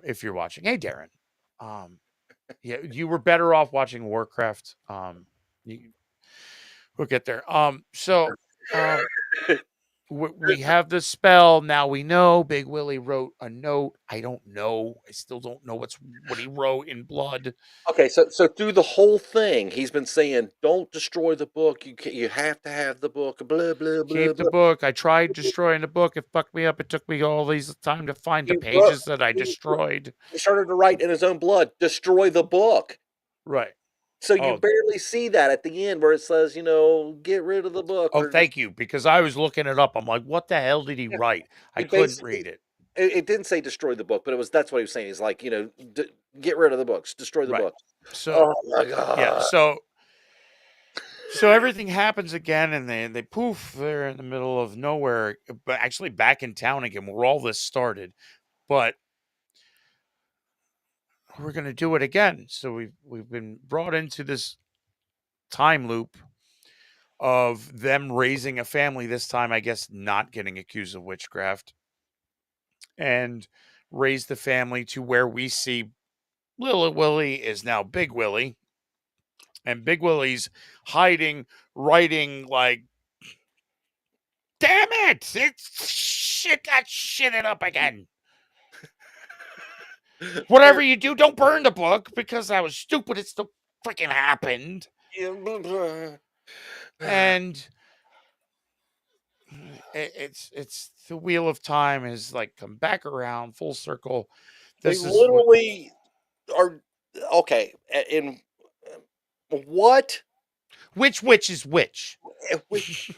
If you're watching, hey Darren, yeah, you were better off watching Warcraft. We'll get there. So, we have the spell now. We know Big Willie wrote a note. I don't know. I still don't know what he wrote in blood. Okay, so through the whole thing, he's been saying, "Don't destroy the book. You have to have the book." Blah blah blah Keep the blah. book. I tried destroying the book. It fucked me up. It took me all these time to find the He wrote. pages that I destroyed. He started to write in his own blood, "Destroy the book." Right. So you Oh, barely see that at the end where it says, "Get rid of the book." oh, Or just, thank you. Because I was looking it up. I'm like, what the hell did he yeah, write? I he couldn't basically. read it. It didn't say destroy the book, but that's what he was saying. He's like, get rid of the books, destroy the Right. book. So Oh my yeah. god. So everything happens again, and they poof. They're in the middle of nowhere, but actually back in town again, where all this started. But we're gonna do it again. So we've been brought into this time loop of them raising a family. This time, I guess, not getting accused of witchcraft, and raise the family to where we see Little Willie is now Big Willie, and Big Willie's hiding, writing like, damn it, it's shit got shitted up again. Whatever you do, don't burn the book because that was stupid. It still freaking happened. And it's the wheel of time has like come back around full circle. They This is what literally are okay. In what? which witch is which. Which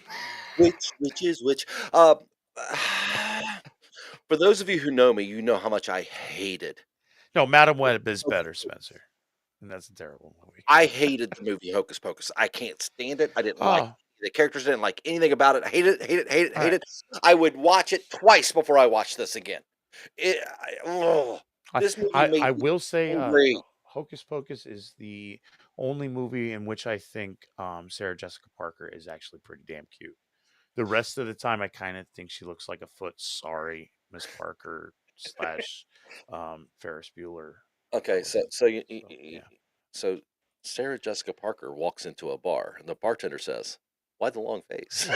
is which? Uh, for those of you who know me, you know how much I hated. No, Madam Web is better, Spencer. And that's a terrible movie. I hated the movie Hocus Pocus. I can't stand it. I didn't like Oh, the characters. Didn't like anything about it. I hate it. Hate it. Hate it. all Hate right. it. I would watch it twice before I watch this again. This movie I made me will say angry. Hocus Pocus is the only movie in which I think Sarah Jessica Parker is actually pretty damn cute. The rest of the time, I kind of think she looks like a foot. Sorry, Miss Parker slash Ferris Bueller. Okay, So, yeah. so Sarah Jessica Parker walks into a bar, and the bartender says, "Why the long face?"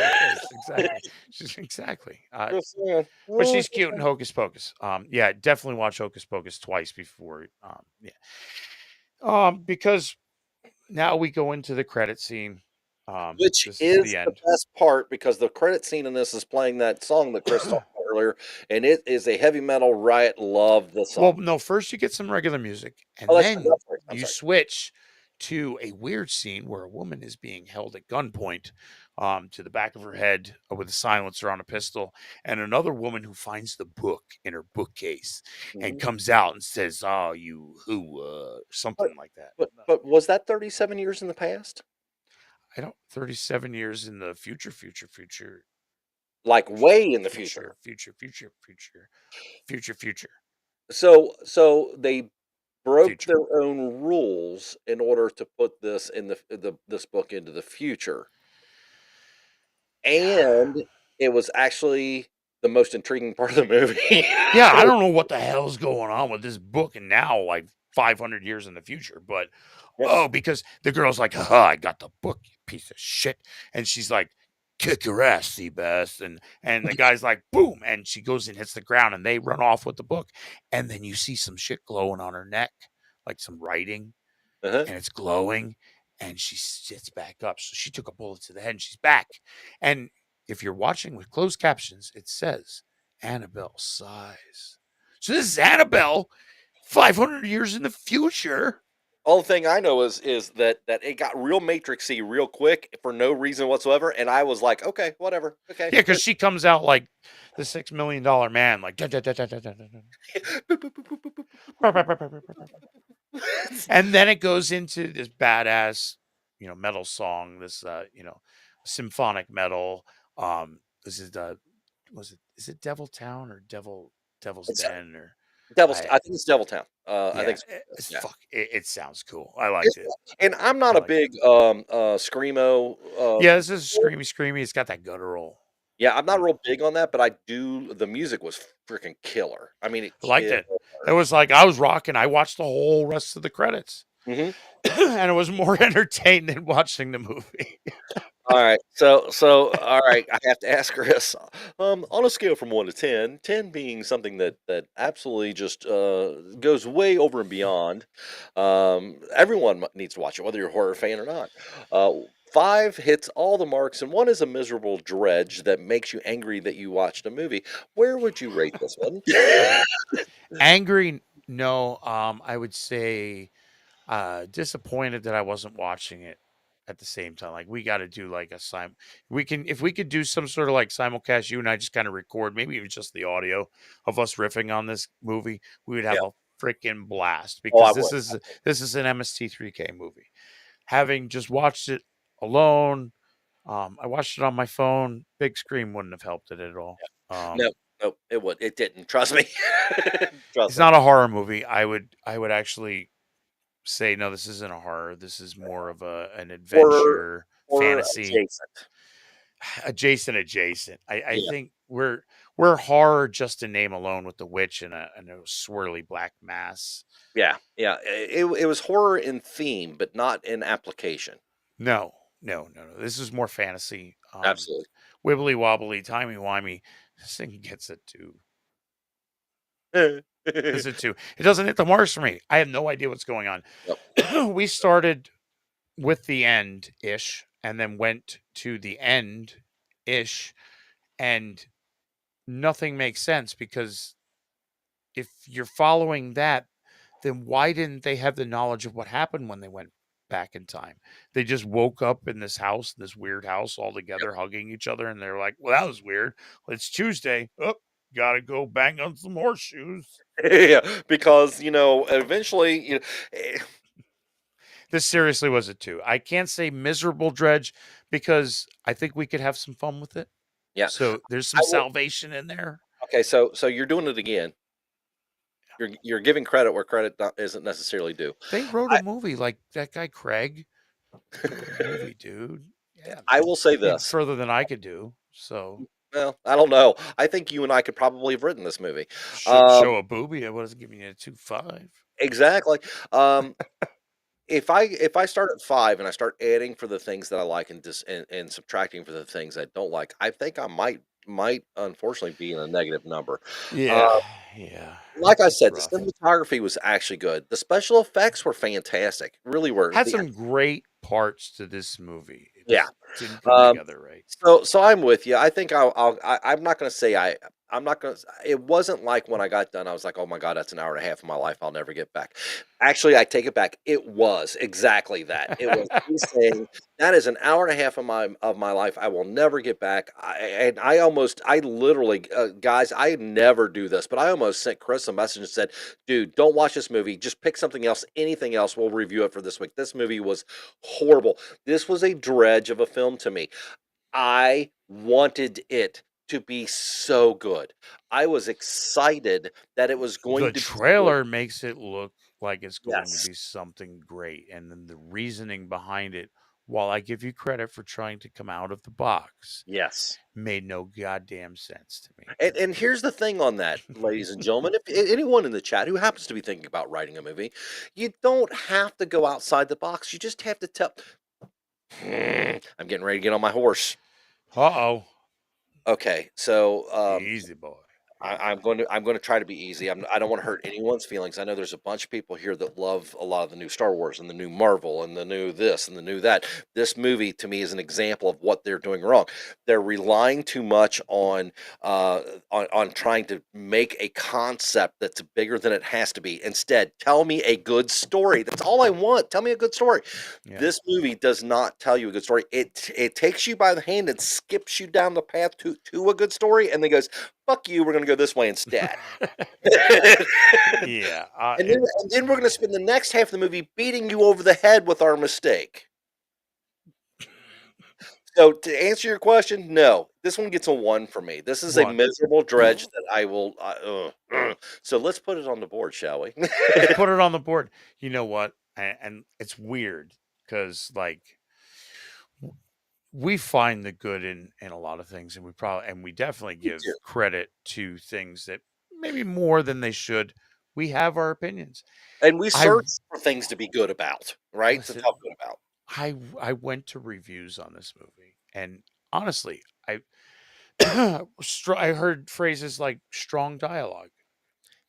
Exactly. Exactly. Just saying. But she's cute in Hocus Pocus. Yeah, definitely watch Hocus Pocus twice before. Because now we go into the credit scene. Which This is is the the end. best part because the credit scene in this is playing that song that Chris talked about earlier, and it is a heavy metal riot. Love the Well, song. no, first you get some regular music, and Oh, then that's right. I'm you sorry. switch to a weird scene where a woman is being held at gunpoint to the back of her head with a silencer on a pistol, and another woman who finds the book in her bookcase and Mhm. comes out and says, "Oh, you who," But, something like that. but was that 37 years in the past? I don't, 37 years in the future, future, Like way in the future. future. So they broke Future. their own rules in order to put this in this book into the future. Yeah. And It was actually the most intriguing part of the movie. Yeah, I don't know what the hell's going on with this book and now, like 500 years in the future, but Yep. because the girl's like, haha, I got the book, you piece of shit. And she's like, kick your ass, Seabass. And the guy's like, boom. And she goes and hits the ground and they run off with the book. And then you see some shit glowing on her neck, like some writing, Uh-huh. and it's glowing. And she sits back up. So she took a bullet to the head and she's back. And if you're watching with closed captions, it says Annabelle sighs. So this is Annabelle 500 years in the future. All the thing I know is that it got real Matrixy real quick for no reason whatsoever, and I was like, okay, whatever, okay. Yeah, because she comes out like the $6 million man, like dun, dun, dun, dun, dun, dun, dun, dun. And then it goes into this badass, metal song, this symphonic metal. This is is it Devil Town or Devil's It's Den or I think it's Devil Town. I think it's yeah. it sounds cool. I liked it. And I'm not a like big screamo. Yeah, this is screamy. It's got that guttural. Yeah, I'm not real big on that, but I do. The music was freaking killer. I mean, I liked it. It was like I was rocking. I watched the whole rest of the credits, Mhm. and it was more entertained than watching the movie. All right, so all right, I have to ask Chris, on a scale from 1 to 10, 10 being something that absolutely just goes way over and beyond. Everyone needs to watch it, whether you're a horror fan or not. 5 hits all the marks, and 1 is a miserable dredge that makes you angry that you watched a movie. Where would you rate this one? Angry, no. I would say disappointed that I wasn't watching it at the same time. Like we got to do like a if we could do some sort of like simulcast, you and I just kind of record, maybe even just the audio of us riffing on this movie, we would have Yeah. a freaking blast Oh, I because would. this is an MST3K movie. Having just watched it alone, I watched it on my phone. Big screen wouldn't have helped it at all. No, no, it didn't. Trust me. Trust It's me. not a horror movie. I would actually say no, this isn't a horror. This is more of an Horror, adventure, horror fantasy, adjacent. adjacent. I Yeah, think we're horror just in name alone with the witch and a swirly black mass. yeah, yeah. It was horror in theme, but not in application. No. This is more fantasy. Absolutely. Wibbly wobbly, timey wimey. This thing gets it too. Is it too? It doesn't hit the marks for me. I have no idea what's going on. Yep. We started with the end ish and then went to the end ish, and nothing makes sense because if you're following that, then why didn't they have the knowledge of what happened when they went back in time? They just woke up in this house, this weird house, all together, hugging each other, and they're like, "Well, that was weird. It's Tuesday. Oh, gotta go bang on some horseshoes." Yeah, because eventually, This seriously was it too. I can't say miserable dredge because I think we could have some fun with it. yeah. So there's I some will. salvation in there. Okay, so you're doing it again. You're giving credit where credit isn't necessarily due. They wrote I a movie like that guy Craig wrote a movie, dude. Yeah, I will say I mean, this. further than I could do. So Well, I don't know. I think you and I could probably have written this movie. show a booby. I was giving you a 2.5. Exactly. Um, if I start at 5 and I start adding for the things that I like and subtracting for the things I don't like, I think I might unfortunately be in a negative number. Yeah, Uh, yeah. like I It's said, the rough. cinematography was actually good. The special effects were fantastic. Really were. Had some great parts to this movie. It Yeah. just didn't come Um, together right. so I'm with you. I think I'm not going to say I'm not going to. It wasn't like when I got done, I was like, oh my God, that's an hour and a half of my life I'll never get back. Actually, I take it back. It was exactly that. It was me saying that is an hour and a half of my life I will never get back. I literally, guys, I never do this, but I almost sent Chris a message and said, dude, don't watch this movie. Just pick something else, anything else. We'll review it for this week. This movie was horrible. This was a dredge of a film to me. I wanted it to be so good. I was excited that it was going The to be good. trailer makes it look like it's going to Yes. be something great, and then the reasoning behind it while I give you credit for trying to come out of the box, Yes. made no goddamn sense to me. And here's the thing on that, ladies and gentlemen. If anyone in the chat who happens to be thinking about writing a movie, you don't have to go outside the box. You just have to tell. I'm getting ready to get on my horse. Uh-oh. Okay, so Easy boy. I'm going to try to be easy. I don't want to hurt anyone's feelings. I know there's a bunch of people here that love a lot of the new Star Wars and the new Marvel and the new this and the new that. This movie to me is an example of what they're doing wrong. They're relying too much on trying to make a concept that's bigger than it has to be. Instead, tell me a good story. That's all I want. Tell me a good story. Yeah. This movie does not tell you a good story. It takes you by the hand and skips you down the path to a good story, and then goes, "Fuck you, we're gonna go this way instead." Yeah. And then we're gonna spend the next half of the movie beating you over the head with our mistake. So to answer your question, no, this one gets a 1 for me. This is a One. miserable dredge that I will. So let's put it on the board, shall we? Let's put it on the board. You know what? And it's weird because like we find the good in a lot of things, and we definitely give do. credit to things that maybe more than they should. We have our opinions. And we I- search for things to be good about, right? Listen, To talk good about. I went to reviews on this movie, and honestly, I I heard phrases like strong dialogue.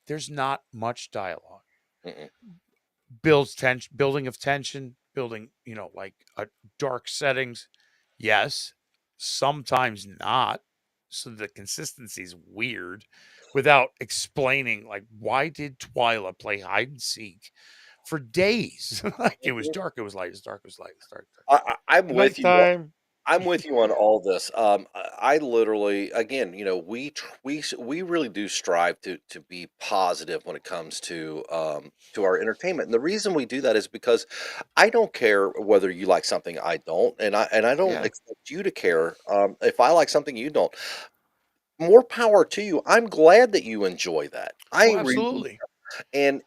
There's not much dialogue. Mm-mm. Builds tension, building of tension, building, like dark settings. Yes, sometimes not. So the consistency is weird without explaining, like, why did Twyla play hide and seek for days? Like, it was dark, it was light, it's dark, it was light, it's dark. I'm with you. Nighttime. I'm with you on all this. I literally, again, we really do strive to be positive when it comes to our entertainment, and the reason we do that is because I don't care whether you like something I don't, and I don't Yeah. expect you to care if I like something you don't. More power to you. I'm glad that you enjoy that. I Oh, really absolutely. and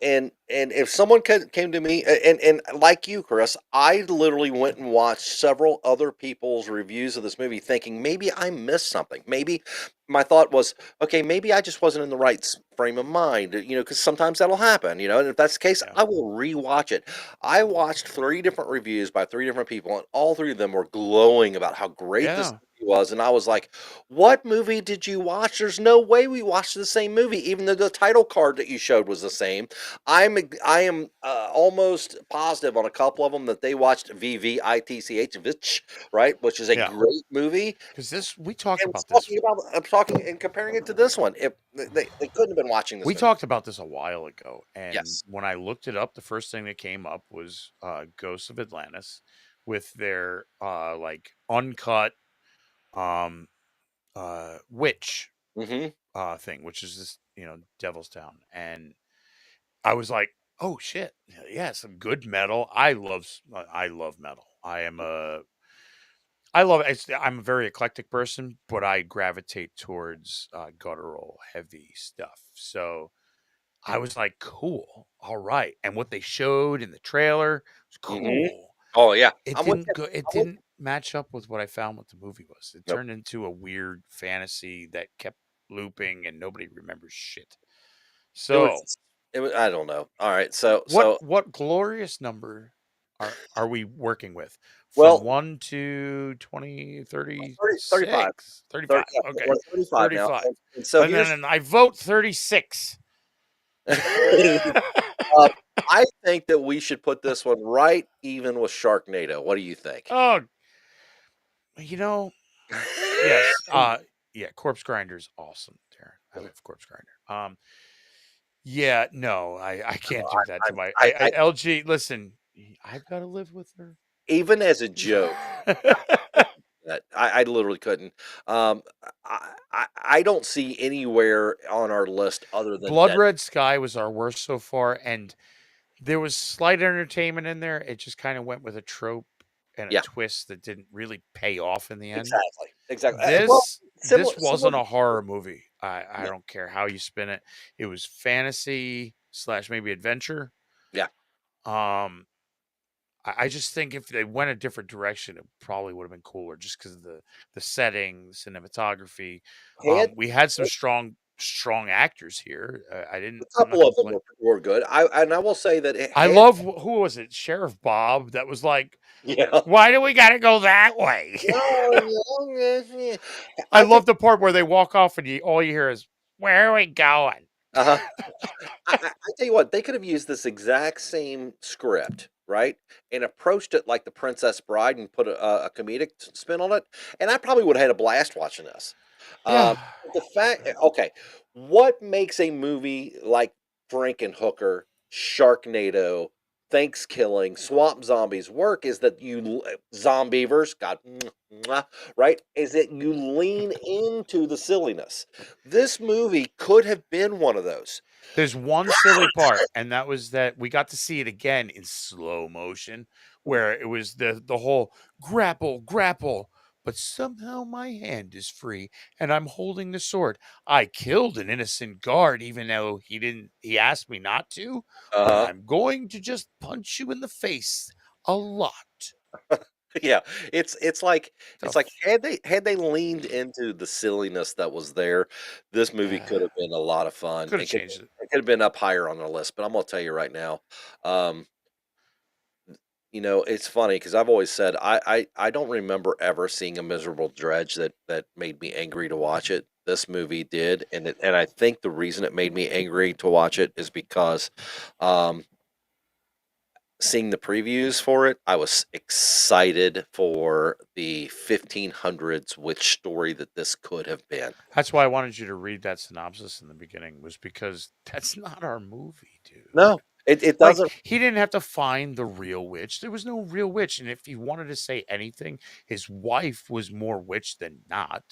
if someone came to me and like you, Chris, I literally went and watched several other people's reviews of this movie thinking maybe I missed something. Maybe my thought was, okay, maybe I just wasn't in the right frame of mind, because sometimes that'll happen, and if that's the case, Yeah. I will rewatch it. I watched 3 different reviews by 3 different people, and all 3 of them were glowing about how great this Yeah. movie was, and I was like, what movie did you watch? There's no way we watched the same movie, even though the title card that you showed was the same. I am almost positive on a couple of them that they watched VVITCH, Vitch, right, which is a Yeah. great movie. Because we talked And about this. I'm talking and comparing it to this one. If they couldn't have been watching this We movie. talked about this a while ago, and Yes. when I looked it up, the first thing that came up was Ghosts of Atlantis with their like uncut um witch Mm-hmm. thing, which is this, Devil's Town. And I was like, oh shit, yeah, some good metal. I love metal. I'm a very eclectic person, but I gravitate towards guttural, heavy stuff. So I was like, cool, all right. And what they showed in the trailer was Mhm. cool. Oh yeah, It I'm with didn't you. go. It I'm with didn't match up with what I found what the movie was. It Nope. turned into a weird fantasy that kept looping, and nobody remembers shit. It So was. It was. I don't know. All right. So what glorious number are we working with? From well, 1 to 20, 35. 36, 35. Yeah, Okay, we're 35 now. 35. And so And here's. then I vote 36. I think that we should put this one right even with Sharknado. What do you think? Oh, yes. Yeah, Corpse Grinder's awesome, Darren. I love Corpse Grinder. Yeah, no, I can't do that to my LG. Listen, I've got to live with her. Even as a joke, that I literally couldn't. I don't see anywhere on our list other than Blood Dead. Red Sky was our worst so far, and there was slight entertainment in there. It just kind of went with a trope and a Yeah. twist that didn't really pay off in the end. Exactly. This wasn't a horror movie. I don't care how you spin it. It was fantasy / maybe adventure. Yeah. I just think if they went a different direction, it probably would have been cooler, just because of the setting, cinematography. Had We had some strong actors here. a I'm not couple of them complaining. were good. I will say that it I had love who was it, Sheriff Bob? That was like, yeah. why do we got to go that way? I I think love the part where they walk off and all you hear is, "Where are we going?" uh I tell you what, they could have used this exact same script, right, and approached it like The Princess Bride and put a comedic spin on it, and I probably would have had a blast watching this. Yeah. The fact, okay, what makes a movie like Frankenhooker, Sharknado, Thanksgiving, Swamp Zombies work is that Zombievers, God, right, is that you lean into the silliness. This movie could have been one of those. There's one silly part, and that was that we got to see it again in slow motion, where it was the whole grapple, but somehow my hand is free and I'm holding the sword. I killed an innocent guard, even though he asked me not to, but Uh-huh. I'm going to just punch you in the face a lot. Yeah, it's like The had they leaned into the silliness that was there, this movie could have been a lot of fun. could have changed it. It could have been up higher on the list, but I'm gonna tell you right now, um, it's funny because I've always said I don't remember ever seeing a miserable dredge that made me angry to watch it. This movie did, and I think the reason it made me angry to watch it is because, um, seeing the previews for it, I was excited for the 1500s witch story that this could have been. That's why I wanted you to read that synopsis in the beginning, was because that's not our movie, dude. No, it Like, doesn't he didn't have to find the real witch. There was no real witch. And if he wanted to say anything, his wife was more witch than not.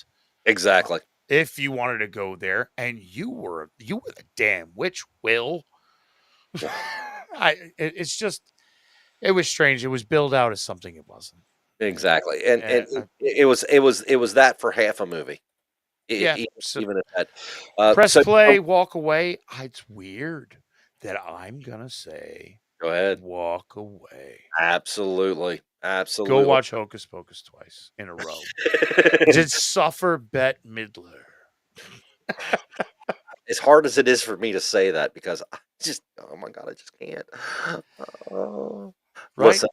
exactly. If you wanted to go there, and you were the damn witch, Will. It's just, it was strange. It was billed out as something it wasn't. Exactly, and And it was that for half a movie, yeah, so even at that. press So play, walk away. It's weird that I'm gonna say go ahead. walk away. Absolutely, Go absolutely. watch Hocus Pocus twice in a row. Did suffer Bette Midler. As hard as it is for me to say that, because I just, oh my god, I just can't. Oh. Right? Listen,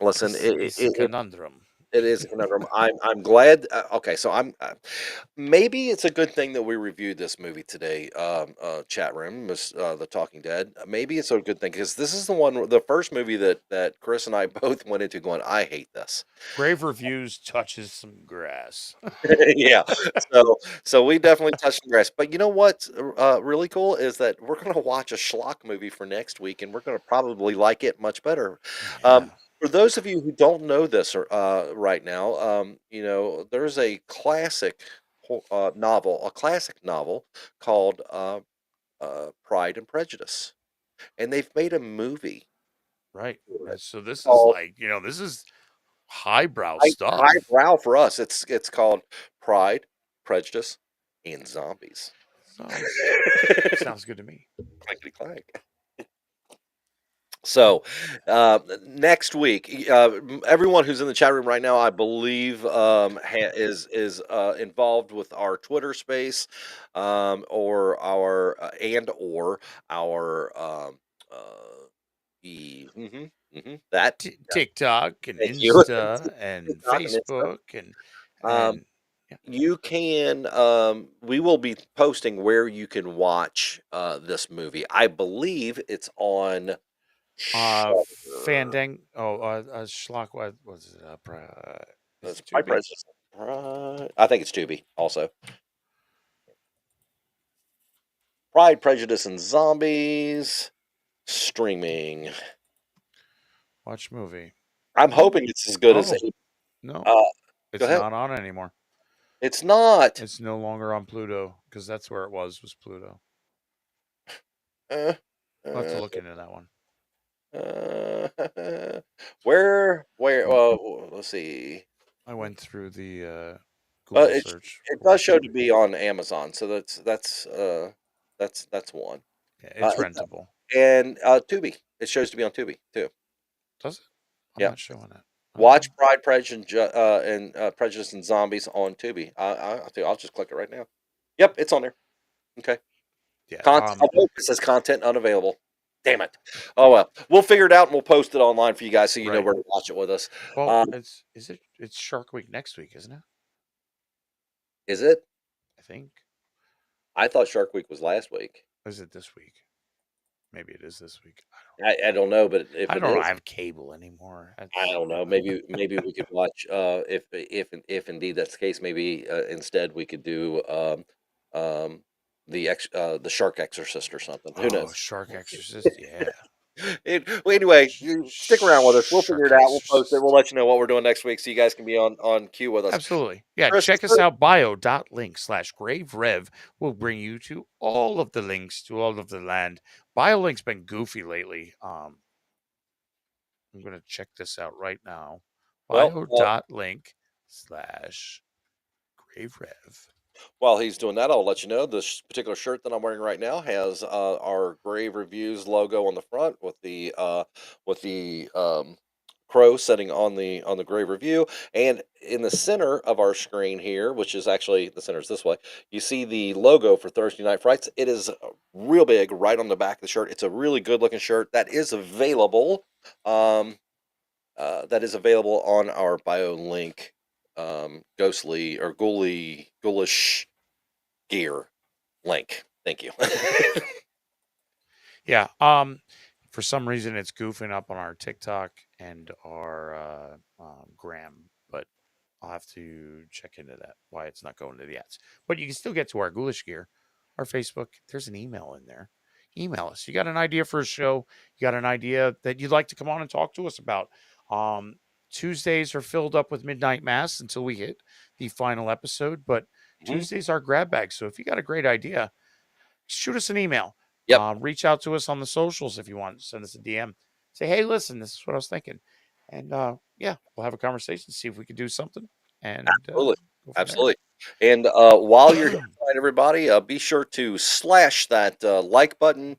listen, It's a conundrum. it is a conundrum. I'm glad. Okay, so maybe it's a good thing that we reviewed this movie today. Chat room, The Talking Dead. Maybe it's a good thing because this is the first movie that Chris and I both went into going, I hate this. Grave Reviews touches some grass. Yeah, so we definitely touched the grass. But you know what's really cool is that we're going to watch a schlock movie for next week, and we're going to probably like it much better. Yeah. For those of you who don't know this right now, there's a classic novel, a classic novel called Pride and Prejudice, and they've made a movie Right. So this is called like, this is highbrow stuff. highbrow for us. It's called Pride, Prejudice, and Zombies. Sounds good to me. Clankety clank. So, next week, everyone who's in the chat room right now, I believe, is involved with our Twitter space, or or our that. TikTok and Thank you. Insta and TikTok and Insta. Facebook and Um, yeah. you can. We will be posting where you can watch this movie. I believe it's on. Shudder. Fandang. Schlock. What was it? Is That's it my Tubi? prejudice. I think it's Tubi also. Pride, Prejudice, and Zombies streaming. Watch movie. I'm hoping it's as good as. No, Go it's ahead. not on anymore. It's not. It's no longer on Pluto, because that's where it was Pluto. Uh, I'll have to look into that one. Where? Let's see. I went through the Google It search. does show to be on Amazon, so that's one. Yeah, it's Uh, rentable. and Tubi. It shows to be on Tubi too. Does it? I'm Yep. not showing it. Watch Pride, Prejudice and Zombies on Tubi. I'll just click it right now. Yep, it's on there. Okay. Yeah. Oh, it says content unavailable. Damn it. Oh well, we'll figure it out and we'll post it online for you guys so you know Right. where to watch it with us. Well, it's Shark Week next week, isn't it? Is it? I think. I thought Shark Week was last week. Is it this week? Maybe it is this week. I don't know, but if I it don't is, have cable anymore. I don't know. Maybe we could watch. If indeed that's the case, maybe instead we could do the Shark Exorcist or something. Who Oh, knows? Shark Exorcist. Yeah. Well, anyway, you stick around with us. We'll figure it Shark out. We'll post it. Exorcist. We'll let you know what we're doing next week, so you guys can be on cue with us. Absolutely. Yeah. Chris, Check us out. bio.link/graverev will bring you to all of the links to all of the land. BioLink's been goofy lately. I'm going to check this out right now. Well, bio.link/graverev. while he's doing that, I'll let you know this particular shirt that I'm wearing right now has our Grave Reviews logo on the front with the crow sitting on the Grave Review, and in the center of our screen here, which is actually the center is this way, you see the logo for Thursday Night Frights. It is real big right on the back of the shirt. It's a really good looking shirt that is available. That is available on our bio link. Ghostly or ghoulish gear link. Thank you. Yeah. For some reason, it's goofing up on our TikTok and our Gram, but I'll have to check into that. Why it's not going to the ads, but you can still get to our Ghoulish Gear, our Facebook. There's an email in there. Email us. You got an idea for a show? You got an idea that you'd like to come on and talk to us about? Tuesdays are filled up with midnight mass until we hit the final episode, but Tuesdays are grab bags. So if you got a great idea, shoot us an email. Yep. Reach out to us on the socials if you want. Send us a DM. Say, hey, listen, this is what I was thinking. And yeah, we'll have a conversation, see if we can do something. And Absolutely. go from Absolutely. And while you're here tonight, everybody, be sure to slash that like button,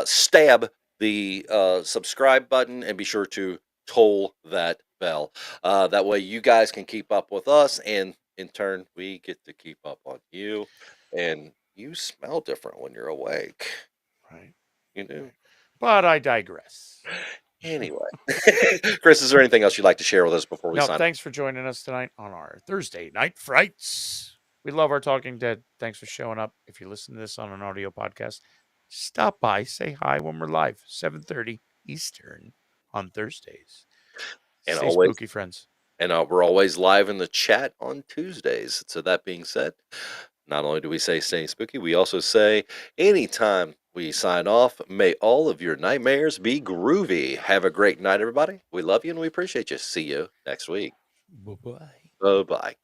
stab the subscribe button, and be sure to toll that bell. That way you guys can keep up with us, and in turn, we get to keep up on you. And you smell different when you're awake. there. Right. You do. But I digress. Anyway, Chris, is there anything else you'd like to share with us before we No, sign? thanks for joining us tonight on our Thursday Night Frights. We love our Talking Dead. Thanks for showing up. If you listen to this on an audio podcast, stop by, say hi when we're live, 7:30 Eastern on Thursdays. And Stay always, spooky, friends. and we're always live in the chat on Tuesdays. So that being said, not only do we say stay spooky, we also say anytime we sign off, may all of your nightmares be groovy. Have a great night, everybody. We love you and we appreciate you. See you next week. Bye-bye. Bye-bye.